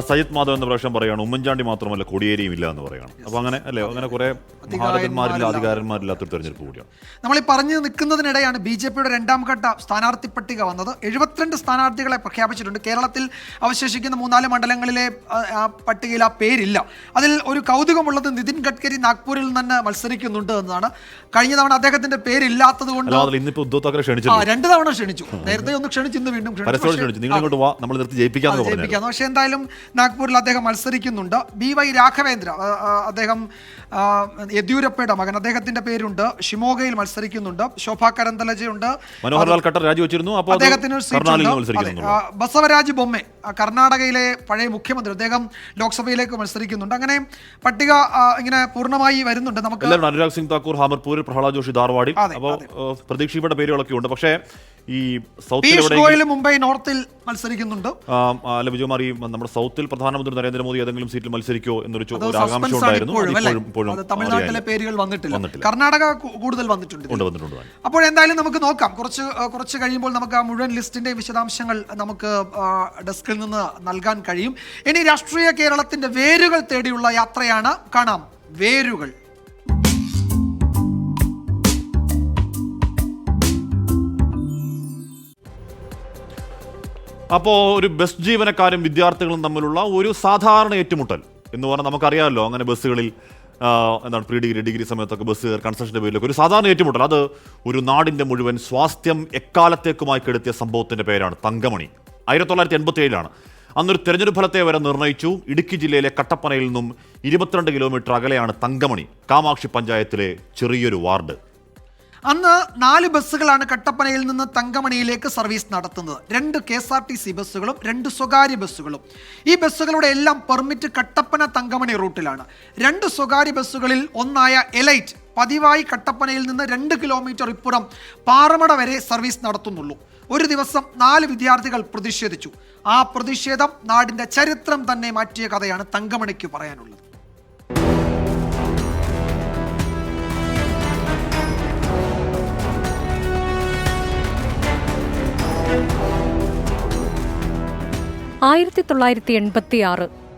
സയ്യിദ് മാധവ് എന്ന പ്രശ്നം പറയുകയാണ്, ഉമ്മൻചാണ്ടി മാത്രമല്ല കോടിയേരിയും ഇല്ല എന്ന് പറയുകയാണ്. അപ്പൊ അങ്ങനെ അല്ലേ, അങ്ങനെ കുറെ മഹാരഥന്മാരില്ല, അധികാരന്മാരില്ലാത്തൊരു തെരഞ്ഞെടുപ്പ് കൂടിയാണ്. നമ്മൾ ഈ പറഞ്ഞു നിൽക്കുന്നതിനിടെയാണ് BJPയുടെ 2ാം ഘട്ട സ്ഥാനാർത്ഥി പട്ടിക വന്നത്. 72 സ്ഥാനാർത്ഥികളെ പ്രഖ്യാപിച്ചിട്ടുണ്ട്. കേരളത്തിൽ അവശേഷിക്കുന്ന 3-4 മണ്ഡലങ്ങളിലെ പട്ടികയിൽ ആ പേരില്ല. അതിൽ ഒരു കൗതുകമുള്ളത് നിതിൻ ഗഡ്കരി നാഗ്പൂരിൽ നിന്ന് മത്സരിക്കുന്നുണ്ട് എന്നതാണ്. കഴിഞ്ഞ തവണ അദ്ദേഹത്തിന്റെ പേരില്ലാത്തത് കൊണ്ട് 2 തവണ ക്ഷണിച്ചു. നേരത്തെ ഒന്ന് ക്ഷണിച്ചു, ഇന്ന് വീണ്ടും ജയിപ്പിക്കാന്ന്. പക്ഷെ എന്തായാലും നാഗ്പൂരിൽ അദ്ദേഹം മത്സരിക്കുന്നുണ്ട്. BY രാഘവേന്ദ്ര, അദ്ദേഹം യെദ്യൂരപ്പയുടെ മകൻ, അദ്ദേഹത്തിന്റെ പേരുണ്ട്. ഷിമോഗയിൽ മത്സരിക്കുന്നുണ്ട്. ശോഭാ കരന്തലജയുണ്ട്, മനോഹർലാൽ ഖട്ടർ രാജിവെച്ചിരുന്നു, അദ്ദേഹത്തിന് ബസവരാജ് ബൊമ്മെ, കർണാടകയിലെ പഴയ മുഖ്യമന്ത്രി, അദ്ദേഹം ലോക്സഭയിലേക്ക് മത്സരിക്കുന്നുണ്ട്. അങ്ങനെ പട്ടിക ഇങ്ങനെ പൂർണ്ണമായി വരുന്നുണ്ട്. നമുക്ക് അനുരാഗ് സിംഗ് താക്കൂർ ഹാമർപൂരിൽ, പ്രഹ്ലാദ് ജോഷി ധാർവാഡിൽ, അപ്പോൾ പ്രതീക്ഷയുടെ പേരുകളൊക്കെ ഉണ്ട്. പക്ഷേ ഈ സൗത്തിൽ മുംബൈ നോർത്തിൽ മത്സരിക്കുന്നുണ്ട്. അല്ല വിജയകുമാർ, ഈ നമ്മുടെ സൗത്തിൽ പ്രധാനമന്ത്രി നരേന്ദ്രമോദി ഏതെങ്കിലും സീറ്റിൽ മത്സരിക്കോ എന്നൊരു ആകാംക്ഷ ഉണ്ടായിരുന്നു. തമിഴ്നാട്ടിലെ പേരുകൾ വന്നിട്ടില്ല, കർണാടക കൂടുതൽ വന്നിട്ടുണ്ട്. അപ്പോൾ എന്തായാലും നമുക്ക് നോക്കാം, കുറച്ച് കഴിയുമ്പോൾ നമുക്ക് ആ മുഴുവൻ ലിസ്റ്റിന്റെ വിശദാംശങ്ങൾ നമുക്ക് ഡെസ്കിൽ നിന്ന് നൽകാൻ കഴിയും. ഇനി രാഷ്ട്രീയ കേരളത്തിന്റെ വേരുകൾ തേടിയുള്ള യാത്രയാണ്. കാണാം വേരുകൾ. അപ്പോൾ ഒരു ബസ് ജീവനക്കാരും വിദ്യാർത്ഥികളും തമ്മിലുള്ള ഒരു സാധാരണ ഏറ്റുമുട്ടൽ എന്ന് പറഞ്ഞാൽ നമുക്കറിയാമല്ലോ. അങ്ങനെ ബസ്സുകളിൽ എന്താണ് പ്രീ ഡിഗ്രി സമയത്തൊക്കെ ബസ് കൺസ്ട്രക്ഷൻ്റെ പേരിലൊക്കെ ഒരു സാധാരണ ഏറ്റുമുട്ടൽ, അത് ഒരു നാടിൻ്റെ മുഴുവൻ സ്വാസ്ഥ്യം എക്കാലത്തേക്കുമായി കെടുത്തിയ സംഭവത്തിൻ്റെ പേരാണ് തങ്കമണി. 1987 അന്നൊരു തെരഞ്ഞെടുപ്പ് ഫലത്തെ വരെ നിർണ്ണയിച്ചു. ഇടുക്കി ജില്ലയിലെ കട്ടപ്പനയിൽ നിന്നും 22 കിലോമീറ്റർ അകലെയാണ് തങ്കമണി, കാമാക്ഷി പഞ്ചായത്തിലെ ചെറിയൊരു വാർഡ്. അന്ന് 4 ബസ്സുകളാണ് കട്ടപ്പനയിൽ നിന്ന് തങ്കമണിയിലേക്ക് സർവീസ് നടത്തുന്നത്. 2 KSRTC ബസ്സുകളും 2 സ്വകാര്യ ബസ്സുകളും. ഈ ബസ്സുകളുടെ എല്ലാം പെർമിറ്റ് കട്ടപ്പന തങ്കമണി റൂട്ടിലാണ്. 2 സ്വകാര്യ ബസ്സുകളിൽ ഒന്നായ എലൈറ്റ് പതിവായി കട്ടപ്പനയിൽ നിന്ന് 2 കിലോമീറ്റർ ഇപ്പുറം പാറമട വരെ സർവീസ് നടത്തുന്നുള്ളൂ. ഒരു ദിവസം 4 വിദ്യാർത്ഥികൾ പ്രതിഷേധിച്ചു. ആ പ്രതിഷേധം നാടിന്റെ ചരിത്രം തന്നെ മാറ്റിയ കഥയാണ് തങ്കമണിക്ക് പറയാനുള്ളത്.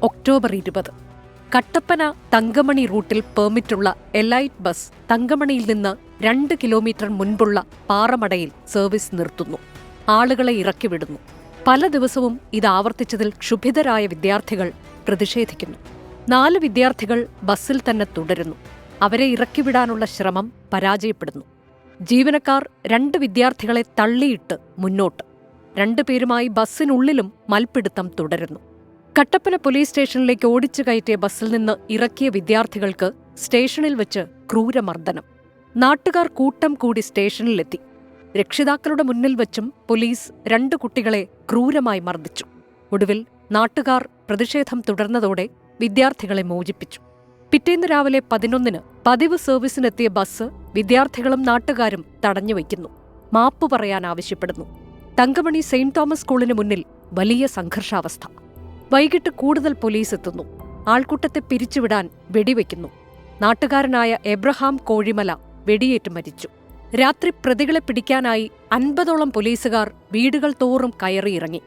ഒക്ടോബർ 20 കട്ടപ്പന തങ്കമണി റൂട്ടിൽ പെർമിറ്റുള്ള എലൈറ്റ് ബസ് തങ്കമണിയിൽ നിന്ന് 2 കിലോമീറ്റർ മുൻപുള്ള പാറമടയിൽ സർവീസ് നിർത്തുന്നു. ആളുകളെ ഇറക്കിവിടുന്നു. പല ദിവസവും ഇത് ആവർത്തിച്ചതിൽ ക്ഷുഭിതരായ വിദ്യാർത്ഥികൾ പ്രതിഷേധിക്കുന്നു. 4 വിദ്യാർത്ഥികൾ ബസ്സിൽ തന്നെ തുടരുന്നു. അവരെ ഇറക്കിവിടാനുള്ള ശ്രമം പരാജയപ്പെടുന്നു. ജീവനക്കാർ 2 വിദ്യാർത്ഥികളെ തള്ളിയിട്ട് മുന്നോട്ട്. 2 പേരുമായി ബസ്സിനുള്ളിലും മൽപ്പിടുത്തം തുടരുന്നു. കട്ടപ്പന പോലീസ് സ്റ്റേഷനിലേക്ക് ഓടിച്ചു കയറ്റിയ ബസ്സിൽ നിന്ന് ഇറക്കിയ വിദ്യാർത്ഥികൾക്ക് സ്റ്റേഷനിൽ വെച്ച് ക്രൂരമർദ്ദനം. നാട്ടുകാർ കൂട്ടം കൂടി സ്റ്റേഷനിലെത്തി. രക്ഷിതാക്കളുടെ മുന്നിൽ വച്ചും പോലീസ് 2 കുട്ടികളെ ക്രൂരമായി മർദ്ദിച്ചു. ഒടുവിൽ നാട്ടുകാർ പ്രതിഷേധം തുടർന്നതോടെ വിദ്യാർത്ഥികളെ മോചിപ്പിച്ചു. പിറ്റേന്ന് രാവിലെ 11-ന് പതിവ് സർവീസിനെത്തിയ ബസ് വിദ്യാർത്ഥികളും നാട്ടുകാരും തടഞ്ഞുവയ്ക്കുന്നു. മാപ്പ് പറയാൻ ആവശ്യപ്പെടുന്നു. തങ്കമണി സെയിന്റ് തോമസ് സ്കൂളിന് മുന്നിൽ വലിയ സംഘർഷാവസ്ഥ. വൈകിട്ട് കൂടുതൽ പോലീസ് എത്തുന്നു. ആൾക്കൂട്ടത്തെ പിരിച്ചുവിടാൻ വെടിവെക്കുന്നു. നാട്ടുകാരനായ എബ്രഹാം കോഴിമല വെടിയേറ്റ് മരിച്ചു. രാത്രി പ്രതികളെ പിടിക്കാനായി 50ഓളം പോലീസുകാർ വീടുകൾ തോറും കയറിയിറങ്ങി.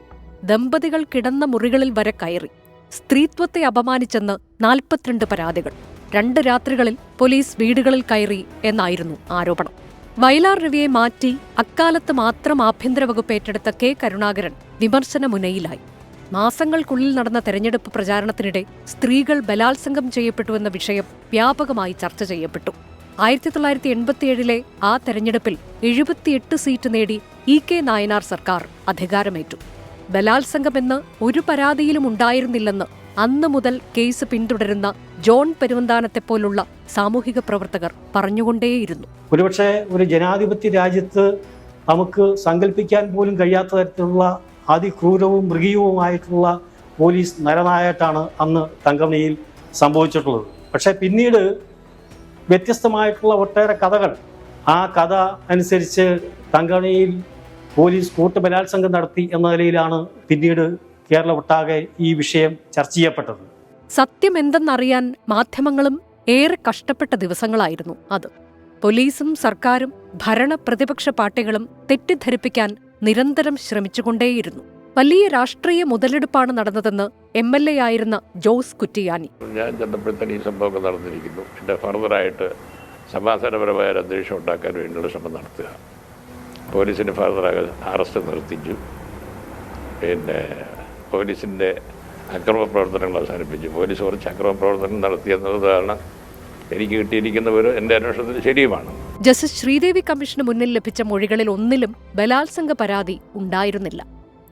ദമ്പതികൾ കിടന്ന മുറികളിൽ വരെ കയറി. സ്ത്രീത്വത്തെ അപമാനിച്ചെന്ന് 42 പരാതികൾ. 2 രാത്രികളിൽ പോലീസ് വീടുകളിൽ കയറി എന്നായിരുന്നു ആരോപണം. വയലാർ രവിയെ മാറ്റി അക്കാലത്ത് മാത്രം ആഭ്യന്തര വകുപ്പ് ഏറ്റെടുത്ത കെ കരുണാകരൻ വിമർശന മുനയിലായി. മാസങ്ങൾക്കുള്ളിൽ നടന്ന തെരഞ്ഞെടുപ്പ് പ്രചാരണത്തിനിടെ സ്ത്രീകൾ ബലാത്സംഗം ചെയ്യപ്പെട്ടുവെന്ന വിഷയം വ്യാപകമായി ചർച്ച ചെയ്യപ്പെട്ടു. 1987-ലെ ആ തെരഞ്ഞെടുപ്പിൽ 78 സീറ്റ് നേടി EK നായനാർ സർക്കാർ അധികാരമേറ്റു. ബലാത്സംഗമെന്ന് ഒരു പരാതിയിലും ഉണ്ടായിരുന്നില്ലെന്ന് അന്നു മുതൽ കേസ് പിന്തുടരുന്ന ജോൺ പെരുവന്താനത്തെപ്പോലുള്ള സാമൂഹിക പ്രവർത്തകർ പറഞ്ഞുകൊണ്ടേയിരുന്നു. ഒരുപക്ഷെ ഒരു ജനാധിപത്യ രാജ്യത്ത് നമുക്ക് സങ്കല്പിക്കാൻ പോലും കഴിയാത്ത തരത്തിലുള്ള അതിക്രൂരവും മൃഗീയവുമായിട്ടുള്ള പോലീസ് നരനായിട്ടാണ് അന്ന് തങ്കമണിയിൽ സംഭവിച്ചിട്ടുള്ളത്. പക്ഷേ പിന്നീട് വ്യത്യസ്തമായിട്ടുള്ള ഒട്ടേറെ കഥകൾ, ആ കഥ അനുസരിച്ച് തങ്കമണിയിൽ പോലീസ് കൂട്ടബലാത്സംഗം നടത്തി എന്ന നിലയിലാണ് പിന്നീട് കേരളം ഒട്ടാകെ ഈ വിഷയം ചർച്ച ചെയ്യപ്പെട്ടത്. സത്യം എന്തെന്നറിയാൻ മാധ്യമങ്ങളും ഏറെ കഷ്ടപ്പെട്ട ദിവസങ്ങളായിരുന്നു അത്. പോലീസും സർക്കാരും ഭരണ പ്രതിപക്ഷ പാർട്ടികളും തെറ്റിദ്ധരിപ്പിക്കാൻ നിരന്തരം ശ്രമിച്ചുകൊണ്ടേയിരുന്നു. വലിയ രാഷ്ട്രീയ മുതലെടുപ്പാണ് നടന്നതെന്ന് MLA ആയിരുന്ന ജോസ് കുറ്റിയാനി. ഞാൻ ചെന്നപ്പോഴത്തേന് ഈ സംഭവമൊക്കെ നടന്നിരിക്കുന്നു. എൻ്റെ ഫർദറായിട്ട് സമാധാനപരമായ ഒരു അന്തരീക്ഷം ഉണ്ടാക്കാൻ വേണ്ടിയുള്ള ശ്രമം നടത്തുക. പോലീസിന് ഫർദറായി അറസ്റ്റ് നിർത്തിച്ചു. പിന്നെ പോലീസിൻ്റെ അക്രമ പ്രവർത്തനങ്ങൾ അവസാനിപ്പിച്ചു. പോലീസ് കുറച്ച് അക്രമ പ്രവർത്തനം നടത്തിയെന്നതാണ് എനിക്ക് കിട്ടിയിരിക്കുന്നവർ എൻ്റെ അന്വേഷണത്തിൽ ശരിയുമാണ്. ജസ്റ്റിസ് ശ്രീദേവി കമ്മീഷന് മുന്നിൽ ലഭിച്ച മൊഴികളിൽ ഒന്നിലും ബലാത്സംഗ പരാതി ഉണ്ടായിരുന്നില്ല.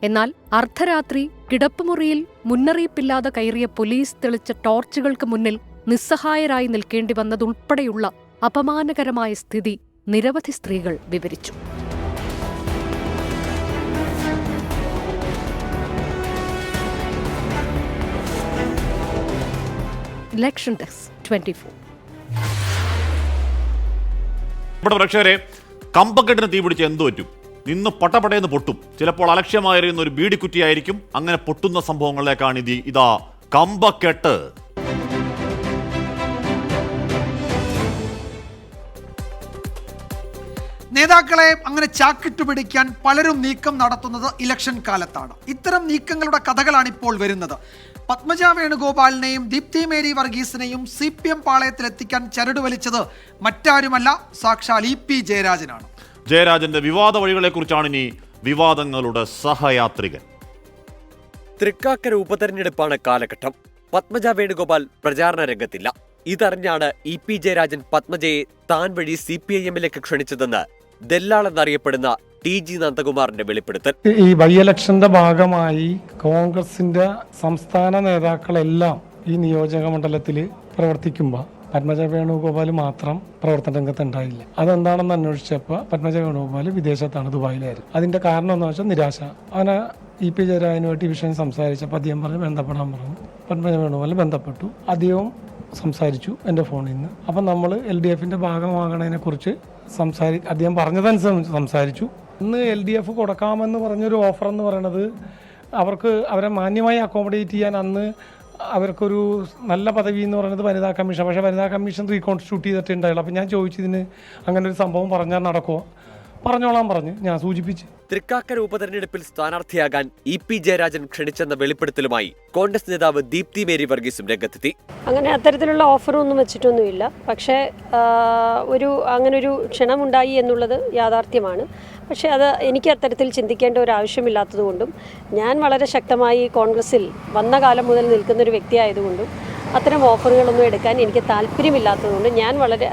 എന്നാൽ അർദ്ധരാത്രി കിടപ്പുമുറിയിൽ മുന്നറിയിപ്പില്ലാതെ കയറിയ പോലീസ് തെളിച്ച ടോർച്ചുകൾക്ക് മുന്നിൽ നിസ്സഹായരായി നിൽക്കേണ്ടി വന്നതുൾപ്പെടെയുള്ള അപമാനകരമായ സ്ഥിതി നിരവധി സ്ത്രീകൾ വിവരിച്ചു. Election desk 24. ഇവിടെ പ്രേക്ഷകരെ, കമ്പക്കെട്ടിന് തീ പിടിച്ച് എന്തു പറ്റും? നിന്ന് പട്ടപടയെന്ന് പൊട്ടും. ചിലപ്പോൾ അലക്ഷ്യമായിരുന്ന ഒരു ബീഡിക്കുറ്റിയായിരിക്കും. അങ്ങനെ പൊട്ടുന്ന സംഭവങ്ങളിലേക്കാണ് ഇതാ കമ്പക്കെട്ട്. നേതാക്കളെ അങ്ങനെ ചാക്കിട്ടു പിടിക്കാൻ പലരും നീക്കം നടത്തുന്നത് ഇലക്ഷൻ കാലത്താണ്. ഇത്തരം നീക്കങ്ങളുടെ കഥകളാണ് ഇപ്പോൾ വരുന്നത്. പത്മജ വേണുഗോപാലിനെയും ദീപ്തി മേരി വർഗീസിനെയും CPM പാളയത്തിലെത്തിക്കാൻ ചരട് വലിച്ചത് മറ്റാരുമല്ല, സാക്ഷാൽ EP ജയരാജനാണ്. ജയരാജന്റെ വിവാദ വഴികളെക്കുറിച്ചാണ് ഇനി വിവാദങ്ങളുടെ സഹയാത്രികൻ. തൃക്കാക്കര ഉപതെരഞ്ഞെടുപ്പാണ് കാലഘട്ടം. പത്മജ വേണുഗോപാൽ പ്രചാരണ രംഗത്തില്ല. ഇതറിഞ്ഞാണ് EP ജയരാജൻ പത്മജയെ താൻ വഴി CPIM-ലേക്ക് ക്ഷണിച്ചതെന്ന് ദല്ലാളെന്നറിയപ്പെടുന്ന TG നന്ദകുമാറിന്റെ വെളിപ്പെടുത്തൽ. ഈ ബൈ ഇലക്ഷന്റെ ഭാഗമായി കോൺഗ്രസിന്റെ സംസ്ഥാന നേതാക്കളെല്ലാം ഈ നിയോജക മണ്ഡലത്തിൽ പ്രവർത്തിക്കുമ്പോൾ പത്മജ വേണുഗോപാൽ മാത്രം പ്രവർത്തന രംഗത്ത് ഉണ്ടായില്ല. അതെന്താണെന്ന് അന്വേഷിച്ചപ്പോൾ പത്മജ വേണുഗോപാൽ വിദേശത്താണ്, ദുബായിലായിരുന്നു. അതിന്റെ കാരണം എന്ന് വെച്ചാൽ നിരാശ. അങ്ങനെ EP ജയരാജനുമായിട്ട് ഈ വിഷയം സംസാരിച്ചപ്പോൾ അദ്ദേഹം പറഞ്ഞ് ബന്ധപ്പെടാൻ പറഞ്ഞു. പത്മജ വേണുഗോപാൽ ബന്ധപ്പെട്ടു. അദ്ദേഹം സംസാരിച്ചു എൻ്റെ ഫോണിൽ നിന്ന്. അപ്പം നമ്മൾ LDFന്റെ ഭാഗമാകണതിനെ കുറിച്ച് അദ്ദേഹം പറഞ്ഞതനുസരിച്ച് സംസാരിച്ചു. ഇന്ന് LDF കൊടുക്കാമെന്ന് പറഞ്ഞൊരു ഓഫർ എന്ന് പറയുന്നത് അവരെ മാന്യമായി അക്കോമഡേറ്റ് ചെയ്യാൻ അന്ന് അവർക്കൊരു നല്ല പദവി എന്ന് പറയുന്നത് വനിതാ കമ്മീഷൻ. പക്ഷേ വനിതാ കമ്മീഷൻ റീകോൺസ്റ്റിറ്റ്യൂട്ട് ചെയ്തിട്ടുണ്ടായുള്ളൂ. അപ്പം ഞാൻ ചോദിച്ചതിന് അങ്ങനെ ഒരു സംഭവം പറഞ്ഞാൽ നടക്കുമോ? പറഞ്ഞോളാൻ പറഞ്ഞ് ഞാൻ സൂചിപ്പിച്ചു. തൃക്കാക്കര ഉപതെരഞ്ഞെടുപ്പിൽ സ്ഥാനാർത്ഥിയാകാൻ EP ജയരാജൻ ക്ഷണിച്ചെന്ന വെളിപ്പെടുത്തലുമായി കോൺഗ്രസ് നേതാവ് ദീപ്തി മേരി വർഗീസും രംഗത്തെത്തി. അങ്ങനെ അത്തരത്തിലുള്ള ഓഫറൊന്നും വെച്ചിട്ടൊന്നുമില്ല. പക്ഷേ അങ്ങനൊരു ക്ഷണമുണ്ടായി എന്നുള്ളത് യാഥാർത്ഥ്യമാണ്. പക്ഷേ അത് എനിക്ക് അത്തരത്തിൽ ചിന്തിക്കേണ്ട ഒരു ആവശ്യമില്ലാത്തതുകൊണ്ടും ഞാൻ വളരെ ശക്തമായി കോൺഗ്രസിൽ വന്ന കാലം മുതൽ നിൽക്കുന്നൊരു വ്യക്തിയായതുകൊണ്ടും അത്തരം ഓഫറുകളൊന്നും എടുക്കാൻ എനിക്ക് താല്പര്യമില്ലാത്തതുകൊണ്ട് ഞാൻ വളരെ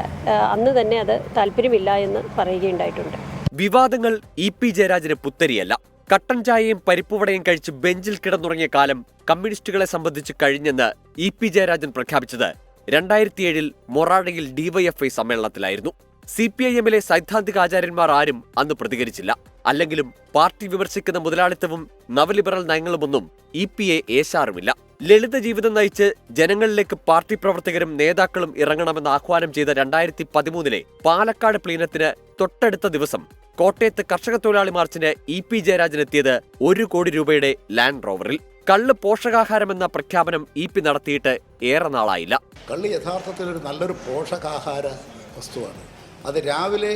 അന്ന് തന്നെ അത് താല്പര്യമില്ല എന്ന് പറയുകയുണ്ടായിട്ടുണ്ട്. വിവാദങ്ങൾ EP ജയരാജന് പുത്തരിയല്ല. കട്ടൻ ചായയും പരിപ്പുവടയും കഴിച്ച് ബെഞ്ചിൽ കിടന്നുറങ്ങിയ കാലം കമ്മ്യൂണിസ്റ്റുകളെ സംബന്ധിച്ച് കഴിഞ്ഞെന്ന് EP ജയരാജൻ പ്രഖ്യാപിച്ചത് 2007 മൊറാഴയിൽ DYFI സമ്മേളനത്തിലായിരുന്നു. CPIM-ലെ സൈദ്ധാന്തിക ആചാര്യന്മാർ ആരും അന്ന് പ്രതികരിച്ചില്ല. അല്ലെങ്കിലും പാർട്ടി വിമർശിക്കുന്ന മുതലാളിത്തവും നവലിബറൽ നയങ്ങളുമൊന്നും EP-യെ ഏശാറുമില്ല. ലളിത ജീവിതം നയിച്ച് ജനങ്ങളിലേക്ക് പാർട്ടി പ്രവർത്തകരും നേതാക്കളും ഇറങ്ങണമെന്ന് ആഹ്വാനം ചെയ്ത 2013 പാലക്കാട് പ്ലീനത്തിന് തൊട്ടടുത്ത ദിവസം കോട്ടയത്ത് കർഷക തൊഴിലാളി മാർച്ചിന് EP ജയരാജൻ എത്തിയത് 1 കോടി രൂപയുടെ ലാൻഡ് റോവറിൽ. കള്ള് പോഷകാഹാരമെന്ന പ്രഖ്യാപനം EP നടത്തിയിട്ട് ഏറെ നാളായില്ല. കള്ള് യഥാർത്ഥത്തിൽ ഒരു നല്ലൊരു പോഷകാഹാര വസ്തുവാണ്. അത് രാവിലെ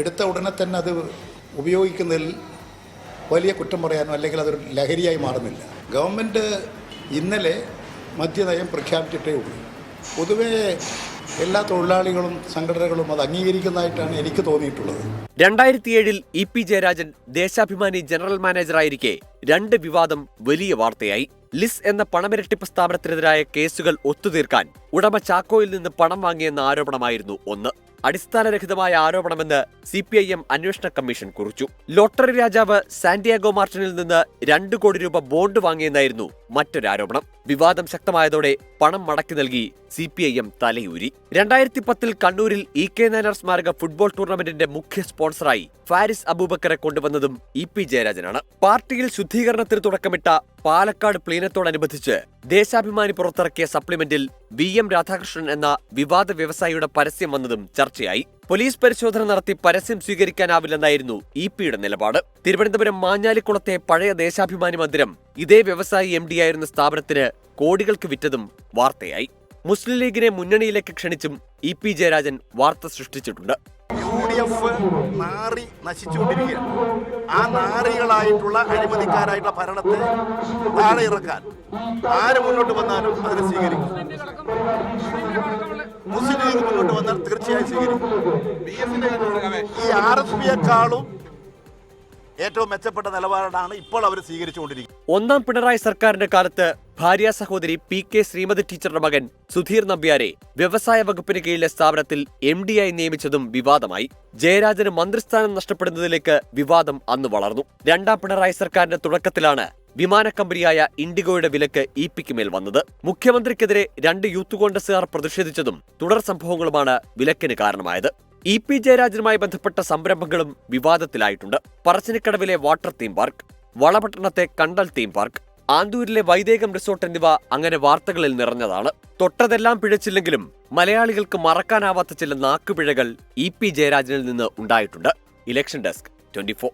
എടുത്ത ഉടനെ തന്നെ അത് ഉപയോഗിക്കുന്നതിൽ വലിയ കുറ്റം പറയാനോ അല്ലെങ്കിൽ അതൊരു ലഹരിയായി മാറുന്നില്ല. ഗവൺമെൻറ് ഇന്നലെ മദ്യനയം പ്രഖ്യാപിച്ചിട്ടേ ഉള്ളൂ. പൊതുവേ എല്ലാ തൊഴിലാളികളും സംഘടനകളും അത് അംഗീകരിക്കുന്നതായിട്ടാണ് എനിക്ക് തോന്നിയിട്ടുള്ളത്. 2007 EP ജയരാജൻ ദേശാഭിമാനി ജനറൽ മാനേജറായിരിക്കെ 2 വിവാദം വലിയ വാർത്തയായി. ലിസ് എന്ന പണമിരട്ടിപ്പ് സ്ഥാപനത്തിനെതിരായ കേസുകൾ ഒത്തുതീർക്കാൻ ഉടമ ചാക്കോയിൽ നിന്ന് പണം വാങ്ങിയെന്ന ആരോപണമായിരുന്നു ഒന്ന്. അടിസ്ഥാനരഹിതമായ ആരോപണമെന്ന് CPIM അന്വേഷണ കമ്മീഷൻ കുറിച്ചു. ലോട്ടറി രാജാവ് സാന്റിയാഗോ മാർട്ടിനിൽ നിന്ന് 2 കോടി രൂപ ബോണ്ട് വാങ്ങിയെന്നായിരുന്നു മറ്റൊരാരോപണം. വിവാദം ശക്തമായതോടെ പണം മടക്കി നൽകി CPIM തലയൂരി. 2010 കണ്ണൂരിൽ EK നായനാർ സ്മാരക ഫുട്ബോൾ ടൂർണമെന്റിന്റെ മുഖ്യ സ്പോൺസറായി ഫാരിസ് അബൂബക്കറെ കൊണ്ടുവന്നതും EP ജയരാജനാണ്. പാർട്ടിയിൽ ശുദ്ധീകരണത്തിന് തുടക്കമിട്ട പാലക്കാട് പ്ലീനത്തോടനുബന്ധിച്ച് ദേശാഭിമാനി പുറത്തിറക്കിയ സപ്ലിമെന്റിൽ VM രാധാകൃഷ്ണൻ എന്ന വിവാദ വ്യവസായിയുടെ പരസ്യം വന്നതും ചർച്ചയായി. പോലീസ് പരിശോധന നടത്തി പരസ്യം സ്വീകരിക്കാനാവില്ലെന്നായിരുന്നു EP-യുടെ നിലപാട്. തിരുവനന്തപുരം മാഞ്ഞാലിക്കുളത്തെ പഴയ ദേശാഭിമാനി മന്ദിരം ഇതേ വ്യവസായി MD ആയിരുന്ന സ്ഥാപനത്തിന് കോടികൾക്ക് വിറ്റതും വാർത്തയായി. മുസ്ലിം ലീഗിനെ മുന്നണിയിലേക്ക് ക്ഷണിച്ചും EP ജയരാജൻ വാർത്ത സൃഷ്ടിച്ചിട്ടുണ്ട്. UDF നാറി നശിച്ചുകൊണ്ടിരിക്കുകയാണ്. ആ നാറികളായിട്ടുള്ള അഴിമതിക്കാരായിട്ടുള്ള ഭരണത്തെ താഴെ ഇറക്കാൻ ആര് മുന്നോട്ട് വന്നാലും അതിനെ സ്വീകരിക്കും. മുസ്ലിം ലീഗ് മുന്നോട്ട് വന്നാൽ തീർച്ചയായും സ്വീകരിക്കും. ഈ RSPയെക്കാളും ഏറ്റവും മെച്ചപ്പെട്ട നിലപാടാണ് ഇപ്പോൾ അവർ സ്വീകരിച്ചുകൊണ്ടിരിക്കുന്നത്. 1ാം പിണറായി സർക്കാരിന്റെ കാലത്ത് ഭാര്യ സഹോദരി PK ശ്രീമതി ടീച്ചറുടെ മകൻ സുധീർ നമ്പ്യാരെ വ്യവസായ വകുപ്പിന് കീഴിലെ സ്ഥാപനത്തിൽ MD-ആയി നിയമിച്ചതും വിവാദമായി. ജയരാജന് മന്ത്രിസ്ഥാനം നഷ്ടപ്പെടുന്നതിലേക്ക് വിവാദം അന്ന് വളർന്നു. 2ാം പിണറായി സർക്കാരിന്റെ തുടക്കത്തിലാണ് വിമാന കമ്പനിയായ ഇൻഡിഗോയുടെ വിലക്ക് EP-ക്ക് മേൽ വന്നത്. മുഖ്യമന്ത്രിക്കെതിരെ 2 യൂത്ത് കോൺഗ്രസുകാർ പ്രതിഷേധിച്ചതും തുടർ സംഭവങ്ങളുമാണ് വിലക്കിന് കാരണമായത്. EP ജയരാജനുമായി ബന്ധപ്പെട്ട സംരംഭങ്ങളും വിവാദത്തിലായിട്ടുണ്ട്. പറശ്ശിനിക്കടവിലെ വാട്ടർ തീം പാർക്ക്, വളപട്ടണത്തെ കണ്ടൽ തീം പാർക്ക്, ആന്തൂരിലെ വൈദേകം റിസോർട്ട് എന്നിവ അങ്ങനെ വാർത്തകളിൽ നിറഞ്ഞതാണ്. തൊട്ടതെല്ലാം പിഴച്ചില്ലെങ്കിലും മലയാളികൾക്ക് മറക്കാനാവാത്ത ചില നാക്കുപിഴകൾ EP ജയരാജനിൽ നിന്ന് ഉണ്ടായിട്ടുണ്ട്. Election desk 24.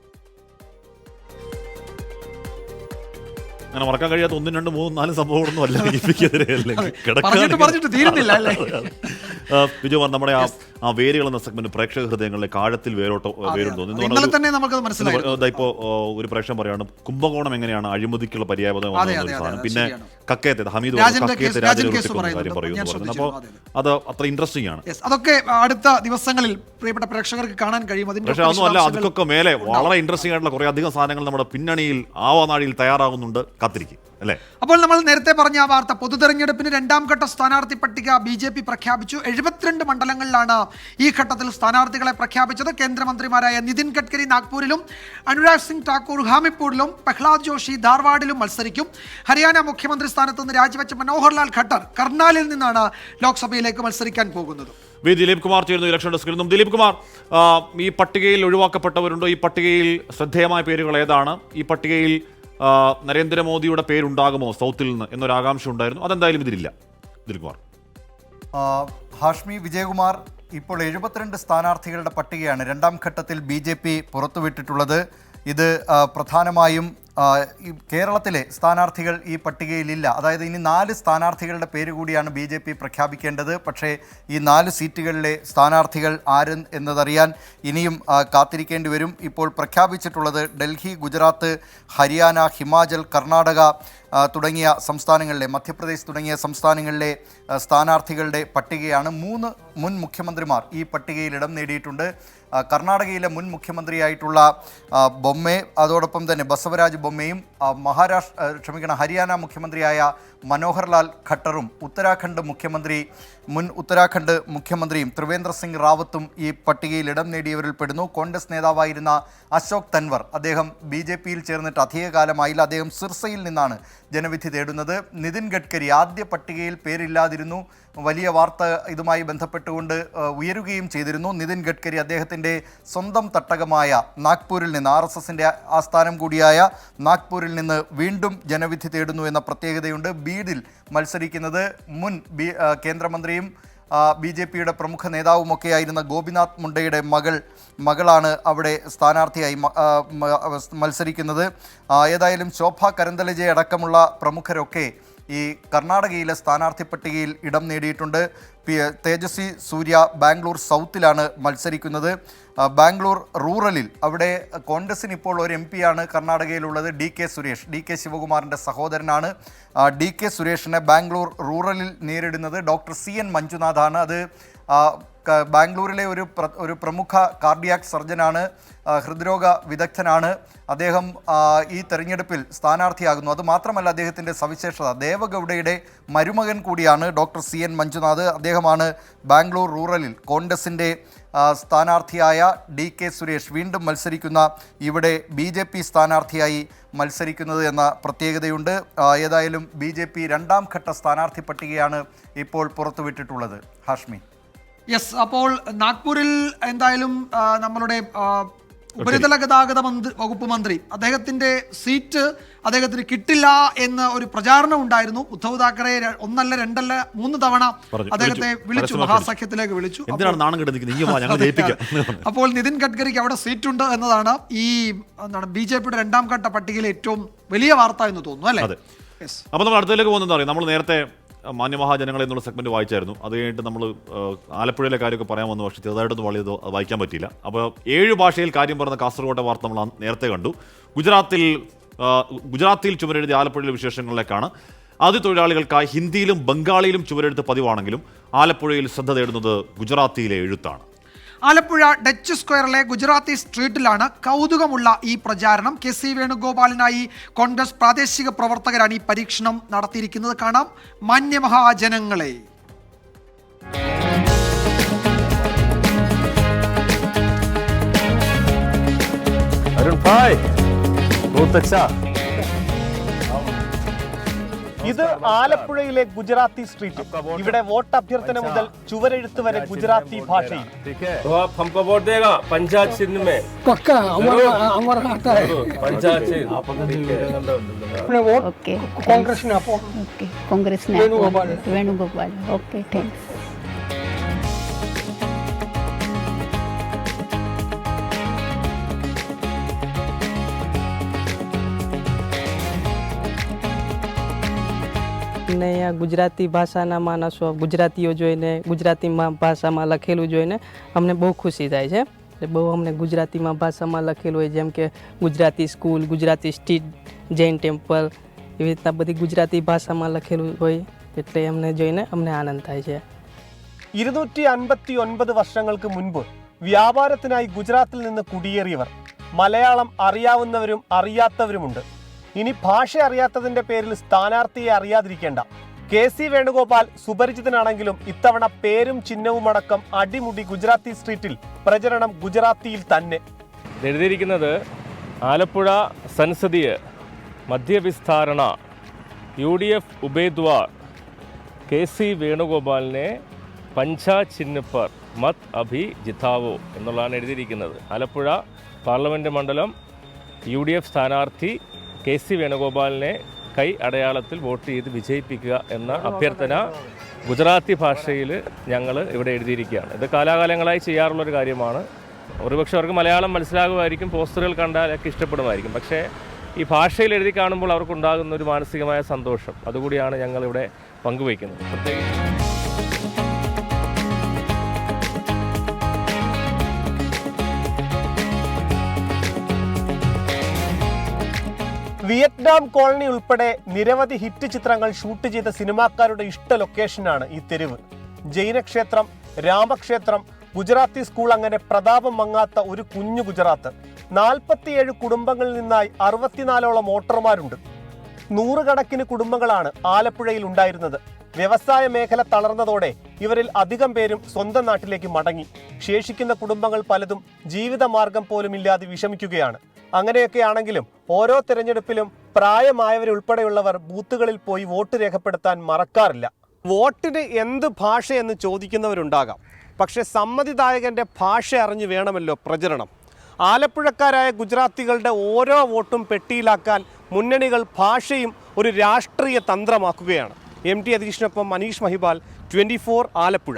അങ്ങനെ മറക്കാൻ കഴിയാത്ത 1, 2, 3, 4 സംഭവങ്ങളൊന്നും അല്ല പറഞ്ഞിട്ട് തീരുന്നില്ല അല്ലേ? ബിജു, നമ്മുടെ ആ വേരുകൾ എന്ന സെഗ്മെന്റ് പ്രേക്ഷക ഹൃദയങ്ങളിലേക്ക് ആഴത്തിൽ വേരുണ്ടോ ഇപ്പോ ഒരു പ്രേക്ഷകൻ പറയാണ് കുംഭകോണം എങ്ങനെയാണ് അഴിമതിക്കുള്ള പര്യായപദം സാധനം. പിന്നെ കക്കയത്തെ ഹമീദ് കക്കയത്തെ കാര്യം പറയുന്നു. അപ്പോൾ അത് അത്ര ഇൻട്രസ്റ്റിംഗ് ആണ്. അതൊക്കെ അടുത്ത ദിവസങ്ങളിൽ പ്രിയപ്പെട്ട പ്രേക്ഷകർക്ക് കാണാൻ കഴിയും. പക്ഷെ അതൊന്നുമല്ല, അതൊക്കെ മേലെ വളരെ ഇൻട്രസ്റ്റിംഗ് ആയിട്ടുള്ള കുറെ അധികം സാധനങ്ങൾ നമ്മുടെ പിന്നണിയിൽ ആവാനാഴിയിൽ തയ്യാറാകുന്നുണ്ട്. കാത്തിരിക്കും അല്ലേ? അപ്പോൾ നമ്മൾ നേരത്തെ പറഞ്ഞ ആ വാർത്ത, പൊതുതെരഞ്ഞെടുപ്പിന് 2ാം ഘട്ട സ്ഥാനാർത്ഥി പട്ടിക BJP പ്രഖ്യാപിച്ചു. 72 മണ്ഡലങ്ങളിലാണ് ഈ ഘട്ടത്തിൽ സ്ഥാനാർത്ഥികളെ പ്രഖ്യാപിച്ചത്. കേന്ദ്രമന്ത്രിമാരായ നിതിൻ ഗഡ്കരി നാഗ്പൂരിലും അനുരാഗ് സിംഗ് ഠാക്കൂർ ഹാമിർപൂരിലും പ്രഹ്ലാദ് ജോഷി ധാർവാഡിലും മത്സരിക്കും. ഹരിയാന മുഖ്യമന്ത്രി സ്ഥാനത്ത് നിന്ന് രാജിവെച്ച മനോഹർലാൽ ഖട്ടർ കർണാലിൽ നിന്നാണ് ലോക്സഭയിലേക്ക് മത്സരിക്കാൻ പോകുന്നത്. ദിലീപ് കുമാർ ചേരുന്നു ഇലക്ഷൻ ഡെസ്കിൽ നിന്നും. ദിലീപ് കുമാർ, ഈ പട്ടികയിൽ ഒഴിവാക്കപ്പെട്ടവരുണ്ടോ? ഈ പട്ടികയിൽ ശ്രദ്ധേയമായ പേരുകൾ ഏതാണ്? ഈ പട്ടികയിൽ നരേന്ദ്രമോദിയുടെ പേരുണ്ടാകുമോ സൗത്തിൽ നിന്ന് എന്നൊരു ആകാംക്ഷ ഉണ്ടായിരുന്നു. അതെന്തായാലും ഇതിലില്ല. ദിലീപ് കുമാർ. ഹാഷ്മി വിജയകുമാർ, ഇപ്പോൾ 72 സ്ഥാനാർത്ഥികളുടെ പട്ടികയാണ് 2ാം ഘട്ടത്തിൽ BJP പുറത്തുവിട്ടിട്ടുള്ളത്. ഇത് പ്രധാനമായും കേരളത്തിലെ സ്ഥാനാർത്ഥികൾ ഈ പട്ടികയിലില്ല. അതായത് ഇനി 4 സ്ഥാനാർത്ഥികളുടെ പേര് കൂടിയാണ് BJP പ്രഖ്യാപിക്കേണ്ടത്. പക്ഷേ ഈ 4 സീറ്റുകളിലെ സ്ഥാനാർത്ഥികൾ ആര് എന്നതറിയാൻ ഇനിയും കാത്തിരിക്കേണ്ടി വരും. ഇപ്പോൾ പ്രഖ്യാപിച്ചിട്ടുള്ളത് ഡൽഹി, ഗുജറാത്ത്, ഹരിയാന, ഹിമാചൽ, കർണാടക തുടങ്ങിയ സംസ്ഥാനങ്ങളിലെ, മധ്യപ്രദേശ് തുടങ്ങിയ സംസ്ഥാനങ്ങളിലെ സ്ഥാനാർത്ഥികളുടെ പട്ടികയാണ്. 3 മുൻ മുഖ്യമന്ത്രിമാർ ഈ പട്ടികയിൽ ഇടം നേടിയിട്ടുണ്ട്. കർണാടകയിലെ മുൻ മുഖ്യമന്ത്രിയായിട്ടുള്ള ബൊമ്മെ, അതോടൊപ്പം തന്നെ ബസവരാജ് ബൊമ്മയും ഹരിയാന മുഖ്യമന്ത്രിയായ മനോഹർലാൽ ഖട്ടറും മുൻ ഉത്തരാഖണ്ഡ് മുഖ്യമന്ത്രിയും ത്രിവേന്ദ്ര സിംഗ് റാവത്തും ഈ പട്ടികയിൽ ഇടം നേടിയവരിൽ പെടുന്നു. കോൺഗ്രസ് നേതാവായിരുന്ന അശോക് തൻവർ, അദ്ദേഹം BJPയിൽ ചേർന്നിട്ട് അധികകാലമായില്ല. അദ്ദേഹം സിർസയിൽ നിന്നാണ് ജനവിധി തേടുന്നത്. നിതിൻ ഗഡ്കരി ആദ്യ പട്ടികയിൽ പേരില്ലാതിരുന്നു. വലിയ വാർത്ത ഇതുമായി ബന്ധപ്പെട്ടുകൊണ്ട് ഉയരുകയും ചെയ്തിരുന്നു. നിതിൻ ഗഡ്കരി അദ്ദേഹത്തിൻ്റെ സ്വന്തം തട്ടകമായ നാഗ്പൂരിൽ നിന്ന്, RSSൻ്റെ ആസ്ഥാനം കൂടിയായ നാഗ്പൂരിൽ നിന്ന് വീണ്ടും ജനവിധി തേടുന്നു എന്ന പ്രത്യേകതയുണ്ട്. ബീഡിൽ മത്സരിക്കുന്നത് മുൻ കേന്ദ്രമന്ത്രിയും BJPയുടെ പ്രമുഖ നേതാവുമൊക്കെയായിരുന്ന ഗോപിനാഥ് മുണ്ടയുടെ മകളാണ് അവിടെ സ്ഥാനാർത്ഥിയായി മത്സരിക്കുന്നത്. ഏതായാലും ശോഭ കരന്തലജെ അടക്കമുള്ള പ്രമുഖരൊക്കെ ഈ കർണാടകയിലെ സ്ഥാനാർത്ഥി പട്ടികയിൽ ഇടം നേടിയിട്ടുണ്ട്. തേജസ്വി സൂര്യ ബാംഗ്ലൂർ സൗത്തിലാണ് മത്സരിക്കുന്നത്. ബാംഗ്ലൂർ റൂറലിൽ അവിടെ കോൺഗ്രസിന് ഇപ്പോൾ ഒരു MP ആണ് കർണാടകയിലുള്ളത്, DK സുരേഷ്. DK ശിവകുമാറിൻ്റെ സഹോദരനാണ്. DK സുരേഷിനെ ബാംഗ്ലൂർ റൂറലിൽ നേരിടുന്നത് ഡോക്ടർ CN മഞ്ജുനാഥാണ്. അത് ബാംഗ്ലൂരിലെ ഒരു പ്രമുഖ കാർഡിയാക് സർജനാണ്, ഹൃദ്രോഗ വിദഗ്ധനാണ്. അദ്ദേഹം ഈ തെരഞ്ഞെടുപ്പിൽ സ്ഥാനാർത്ഥിയാകുന്നു. അതുമാത്രമല്ല, അദ്ദേഹത്തിൻ്റെ സവിശേഷത ദേവഗൗഡയുടെ മരുമകൻ കൂടിയാണ് ഡോക്ടർ CN മഞ്ജുനാഥ്. അദ്ദേഹമാണ് ബാംഗ്ലൂർ റൂറലിൽ കോൺഗ്രസിൻ്റെ സ്ഥാനാർത്ഥിയായ DK സുരേഷ് വീണ്ടും മത്സരിക്കുന്ന ഇവിടെ BJP സ്ഥാനാർത്ഥിയായി മത്സരിക്കുന്നത് എന്ന പ്രത്യേകതയുണ്ട്. ഏതായാലും BJP രണ്ടാം ഘട്ട സ്ഥാനാർത്ഥി പട്ടികയാണ് ഇപ്പോൾ പുറത്തുവിട്ടിട്ടുള്ളത്. ഹാഷ്മി. യെസ്, അപ്പോൾ നാഗ്പൂരിൽ എന്തായാലും നമ്മളുടെ ഉപരിതല ഗതാഗത വകുപ്പ് മന്ത്രി അദ്ദേഹത്തിന്റെ സീറ്റ് അദ്ദേഹത്തിന് കിട്ടില്ല എന്ന ഒരു പ്രചാരണം ഉണ്ടായിരുന്നു. ഉദ്ധവ് താക്കറെ 1 അല്ല 2 അല്ല 3 തവണ അദ്ദേഹത്തെ വിളിച്ചു, മഹാസഖ്യത്തിലേക്ക് വിളിച്ചു. അപ്പോൾ നിതിൻ ഗഡ്കരിക്ക് അവിടെ സീറ്റുണ്ട് എന്നതാണ് ഈ BJPയുടെ രണ്ടാം ഘട്ട പട്ടികയിലെ ഏറ്റവും വലിയ വാർത്ത എന്ന് തോന്നുന്നു, അല്ലേ? അപ്പോൾ നമ്മൾ അടുത്തേക്ക് പോകുന്നത് നമ്മൾ നേരത്തെ മാന്യമഹാജനങ്ങൾ എന്നുള്ള സെഗ്മെന്റ് വായിച്ചായിരുന്നു. അത് കഴിഞ്ഞിട്ട് നമ്മൾ ആലപ്പുഴയിലെ കാര്യമൊക്കെ പറയാൻ വന്നു, പക്ഷേ ചെറുതായിട്ടൊന്നും വളരെ വായിക്കാൻ പറ്റിയില്ല. അപ്പോൾ 7 ഭാഷയിൽ കാര്യം പറഞ്ഞ കാസർഗോട്ടെ വാർത്ത നമ്മൾ നേരത്തെ കണ്ടു. ഗുജറാത്തിൽ ചുമരെഴുതിയ ആലപ്പുഴയിലെ വിശേഷങ്ങളിലേക്കാണ്. ആദ്യ തൊഴിലാളികൾക്കായി ഹിന്ദിയിലും ബംഗാളിയിലും ചുവരെഴുത്ത് പതിവാണെങ്കിലും ആലപ്പുഴയിൽ ശ്രദ്ധ തേടുന്നത് ഗുജറാത്തിയിലെ എഴുത്താണ്. ആലപ്പുഴ ഡച്ച് സ്ക്വയറിലെ ഗുജറാത്തി സ്ട്രീറ്റിലാണ് കൗതുകമുള്ള ഈ പ്രചാരണം. KC വേണുഗോപാലിനായി കോൺഗ്രസ് പ്രാദേശിക പ്രവർത്തകരാണ് ഈ പരീക്ഷണം നടത്തിയിരിക്കുന്നത്. കാണാം മാന്യമഹാജനങ്ങളെ. ഇത് ആലപ്പുഴയിലെ ഗുജറാത്തി സ്ട്രീറ്റ്. ഇവിടെ വോട്ട് അഭ്യർത്ഥന മുതൽ ചുവരെഴുത്ത് വരെ ഗുജറാത്തി ഭാഷയിൽ. വേണുഗോപാൽ. Okay, thanks. ને અહીંયા ગુજરાતી ભાષાના માણસો ગુજરાતીઓ જોઈને ગુજરાતીમાં ભાષામાં લખેલું જોઈને અમને બહુ ખુશી થાય છે. બહુ અમને ગુજરાતીમાં ભાષામાં લખેલું હોય, જેમ કે Gujarati school, Gujarati street, Jain temple, એવી રીતના બધી ગુજરાતી ભાષામાં લખેલું હોય, એટલે અમને જોઈને અમને આનંદ થાય છે. 259 വർഷങ്ങൾക്ക് മുൻപ് വ്യാപാരത്തിനായി ഗുജറാത്തിൽ നിന്ന് കുടിയേറിയവർ. മലയാളം അറിയാവുന്നവരും അറിയാത്തവരുമുണ്ട്. ഇനി ഭാഷ അറിയാത്തതിന്റെ പേരിൽ സ്ഥാനാർത്ഥിയെ അറിയാതിരിക്കേണ്ട. KC വേണുഗോപാൽ സുപരിചിതനാണെങ്കിലും ഇത്തവണ പേരും ചിഹ്നവുമടക്കം അടിമുടി ഗുജറാത്തി സ്ട്രീറ്റിൽ പ്രചരണം ഗുജറാത്തിയിൽ തന്നെ. എഴുതിയിരിക്കുന്നത് ആലപ്പുഴ സംസദീയ മധ്യവിസ്താരണ UDF ഉമേദ്വാർ KC വേണുഗോപാലിനെ പഞ്ചാ ചിഹ്ന പർ മത് അഭി ജിതാവോ എന്നുള്ളതാണ് എഴുതിയിരിക്കുന്നത്. ആലപ്പുഴ പാർലമെൻറ്റ് മണ്ഡലം UDF സ്ഥാനാർത്ഥി KC വേണുഗോപാലിനെ കൈ അടയാളത്തിൽ വോട്ട് ചെയ്ത് വിജയിപ്പിക്കുക എന്ന അഭ്യർത്ഥന ഗുജറാത്തി ഭാഷയിൽ ഞങ്ങൾ ഇവിടെ എഴുതിയിരിക്കുകയാണ്. ഇത് കാലാകാലങ്ങളായി ചെയ്യാറുള്ളൊരു കാര്യമാണ്. ഒരുപക്ഷെ അവർക്ക് മലയാളം മനസ്സിലാകുമായിരിക്കും, പോസ്റ്ററുകൾ കണ്ടാലൊക്കെ ഇഷ്ടപ്പെടുമായിരിക്കും. പക്ഷേ ഈ ഭാഷയിൽ എഴുതി കാണുമ്പോൾ അവർക്കുണ്ടാകുന്ന ഒരു മാനസികമായ സന്തോഷം, അതുകൂടിയാണ് ഞങ്ങളിവിടെ പങ്കുവയ്ക്കുന്നത്. പ്രത്യേകിച്ച് വിയറ്റ്നാം കോളനി ഉൾപ്പെടെ നിരവധി ഹിറ്റ് ചിത്രങ്ങൾ ഷൂട്ട് ചെയ്ത സിനിമാക്കാരുടെ ഇഷ്ട ലൊക്കേഷനാണ് ഈ തെരുവ്. ജൈനക്ഷേത്രം, രാമക്ഷേത്രം, ഗുജറാത്തി സ്കൂൾ, അങ്ങനെ പ്രതാപം മങ്ങാത്ത ഒരു കുഞ്ഞു ഗുജറാത്ത്. 47 കുടുംബങ്ങളിൽ നിന്നായി 64ഓളം വോട്ടർമാരുണ്ട്. നൂറുകണക്കിന് കുടുംബങ്ങളാണ് ആലപ്പുഴയിൽ ഉണ്ടായിരുന്നത്. വ്യവസായ മേഖല തളർന്നതോടെ ഇവരിൽ അധികം പേരും സ്വന്തം നാട്ടിലേക്ക് മടങ്ങി. ശേഷിക്കുന്ന കുടുംബങ്ങൾ പലതും ജീവിതമാർഗം പോലും ഇല്ലാതെ വിഷമിക്കുകയാണ്. അങ്ങനെയൊക്കെയാണെങ്കിലും ഓരോ തെരഞ്ഞെടുപ്പിലും പ്രായമായവരുൾപ്പെടെയുള്ളവർ ബൂത്തുകളിൽ പോയി വോട്ട് രേഖപ്പെടുത്താൻ മറക്കാറില്ല. വോട്ടിന് എന്ത് ഭാഷയെന്ന് ചോദിക്കുന്നവരുണ്ടാകാം. പക്ഷേ സമ്മതിദായകന്റെ ഭാഷ അറിഞ്ഞു വേണമല്ലോ പ്രചരണം. ആലപ്പുഴക്കാരായ ഗുജറാത്തികളുടെ ഓരോ വോട്ടും പെട്ടിയിലാക്കാൻ മുന്നണികൾ ഭാഷയും ഒരു രാഷ്ട്രീയ തന്ത്രമാക്കുകയാണ്. MT അധീഷിനൊപ്പം മനീഷ് മഹിബാൽ, 24 ആലപ്പുഴ.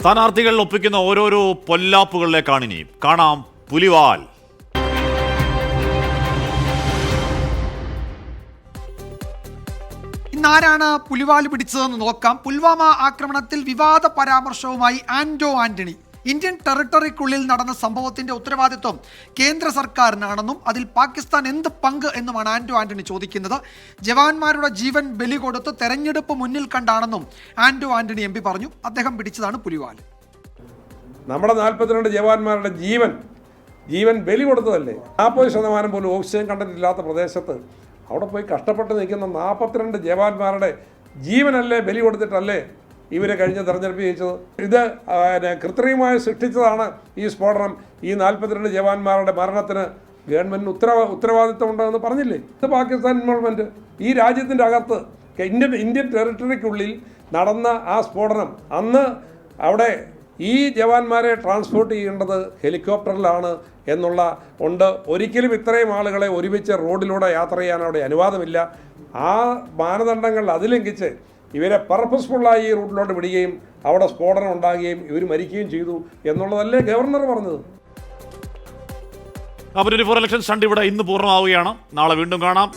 സ്ഥാനാർത്ഥികൾ ഒപ്പിക്കുന്ന ഓരോരോ പൊല്ലാപ്പുകളിലേക്കാണ് ഇനി. കാണാം പുലിവാൽ. ഇന്നാരാണ് പുലിവാൽ പിടിച്ചതെന്ന് നോക്കാം. പുൽവാമ ആക്രമണത്തിൽ വിവാദ പരാമർശവുമായി ആന്റോ ആന്റണി. ഇന്ത്യൻ ടെറിട്ടറിക്കുള്ളിൽ നടന്ന സംഭവത്തിന്റെ ഉത്തരവാദിത്വം കേന്ദ്ര സർക്കാരിനാണെന്നും അതിൽ പാകിസ്ഥാൻ എന്ത് പങ്ക് എന്നുമാണ് ആന്റോ ആന്റണി ചോദിക്കുന്നത്. ജവാന്മാരുടെ ജീവൻ ബലി കൊടുത്ത് തെരഞ്ഞെടുപ്പ് മുന്നിൽ കണ്ടാണെന്നും ആന്റോ ആന്റണി MP പറഞ്ഞു. അദ്ദേഹം പിടിച്ചതാണ് പുലിവാൽ. നമ്മുടെ 42 ജവാന്മാരുടെ ജീവൻ ബലി കൊടുത്തതല്ലേ. 40% പോലും ഓക്സിജൻ കണ്ടന്റ് ഇല്ലാത്ത പ്രദേശത്ത് അവിടെ പോയി കഷ്ടപ്പെട്ട് നിൽക്കുന്ന 42 ജവാന്മാരുടെ ജീവനല്ലേ ബലി കൊടുത്തിട്ടല്ലേ ഇവരെ കഴിഞ്ഞ തെരഞ്ഞെടുപ്പ് ജയിച്ചത്. ഇത് കൃത്രിമമായി സൃഷ്ടിച്ചതാണ് ഈ സ്ഫോടനം. ഈ 42 ജവാന്മാരുടെ മരണത്തിന് ഗവൺമെന്റിന് ഉത്തരവാദിത്വം ഉണ്ടെന്ന് പറഞ്ഞില്ലേ. ഇത് പാകിസ്ഥാൻ ഇൻവോൾവ്മെന്റ്. ഈ രാജ്യത്തിൻ്റെ അകത്ത് ഇന്ത്യൻ ടെറിട്ടറിക്കുള്ളിൽ നടന്ന ആ സ്ഫോടനം, അന്ന് അവിടെ ഈ ജവാന്മാരെ ട്രാൻസ്പോർട്ട് ചെയ്യേണ്ടത് ഹെലികോപ്റ്ററിലാണ് എന്നുള്ള ഉണ്ട്. ഒരിക്കലും ഇത്രയും ആളുകളെ ഒരുമിച്ച് റോഡിലൂടെ യാത്ര ചെയ്യാൻ അവിടെ അനുവാദമില്ല. ആ മാനദണ്ഡങ്ങൾ അതിലംഘിച്ച് ഇവരെ പർപ്പസ്ഫുള്ളായി ഈ റൂട്ടിലോട്ട് വിടുകയും അവിടെ സ്ഫോടനം ഉണ്ടാകുകയും ഇവർ മരിക്കുകയും ചെയ്തു എന്നുള്ളതല്ലേ ഗവർണർ പറഞ്ഞത്. അപ്പോൾ 24 ഇലക്ഷൻ സ്റ്റണ്ട് ഇവിടെ ഇന്ന് പൂർണ്ണമാവുകയാണ്. നാളെ വീണ്ടും കാണാം.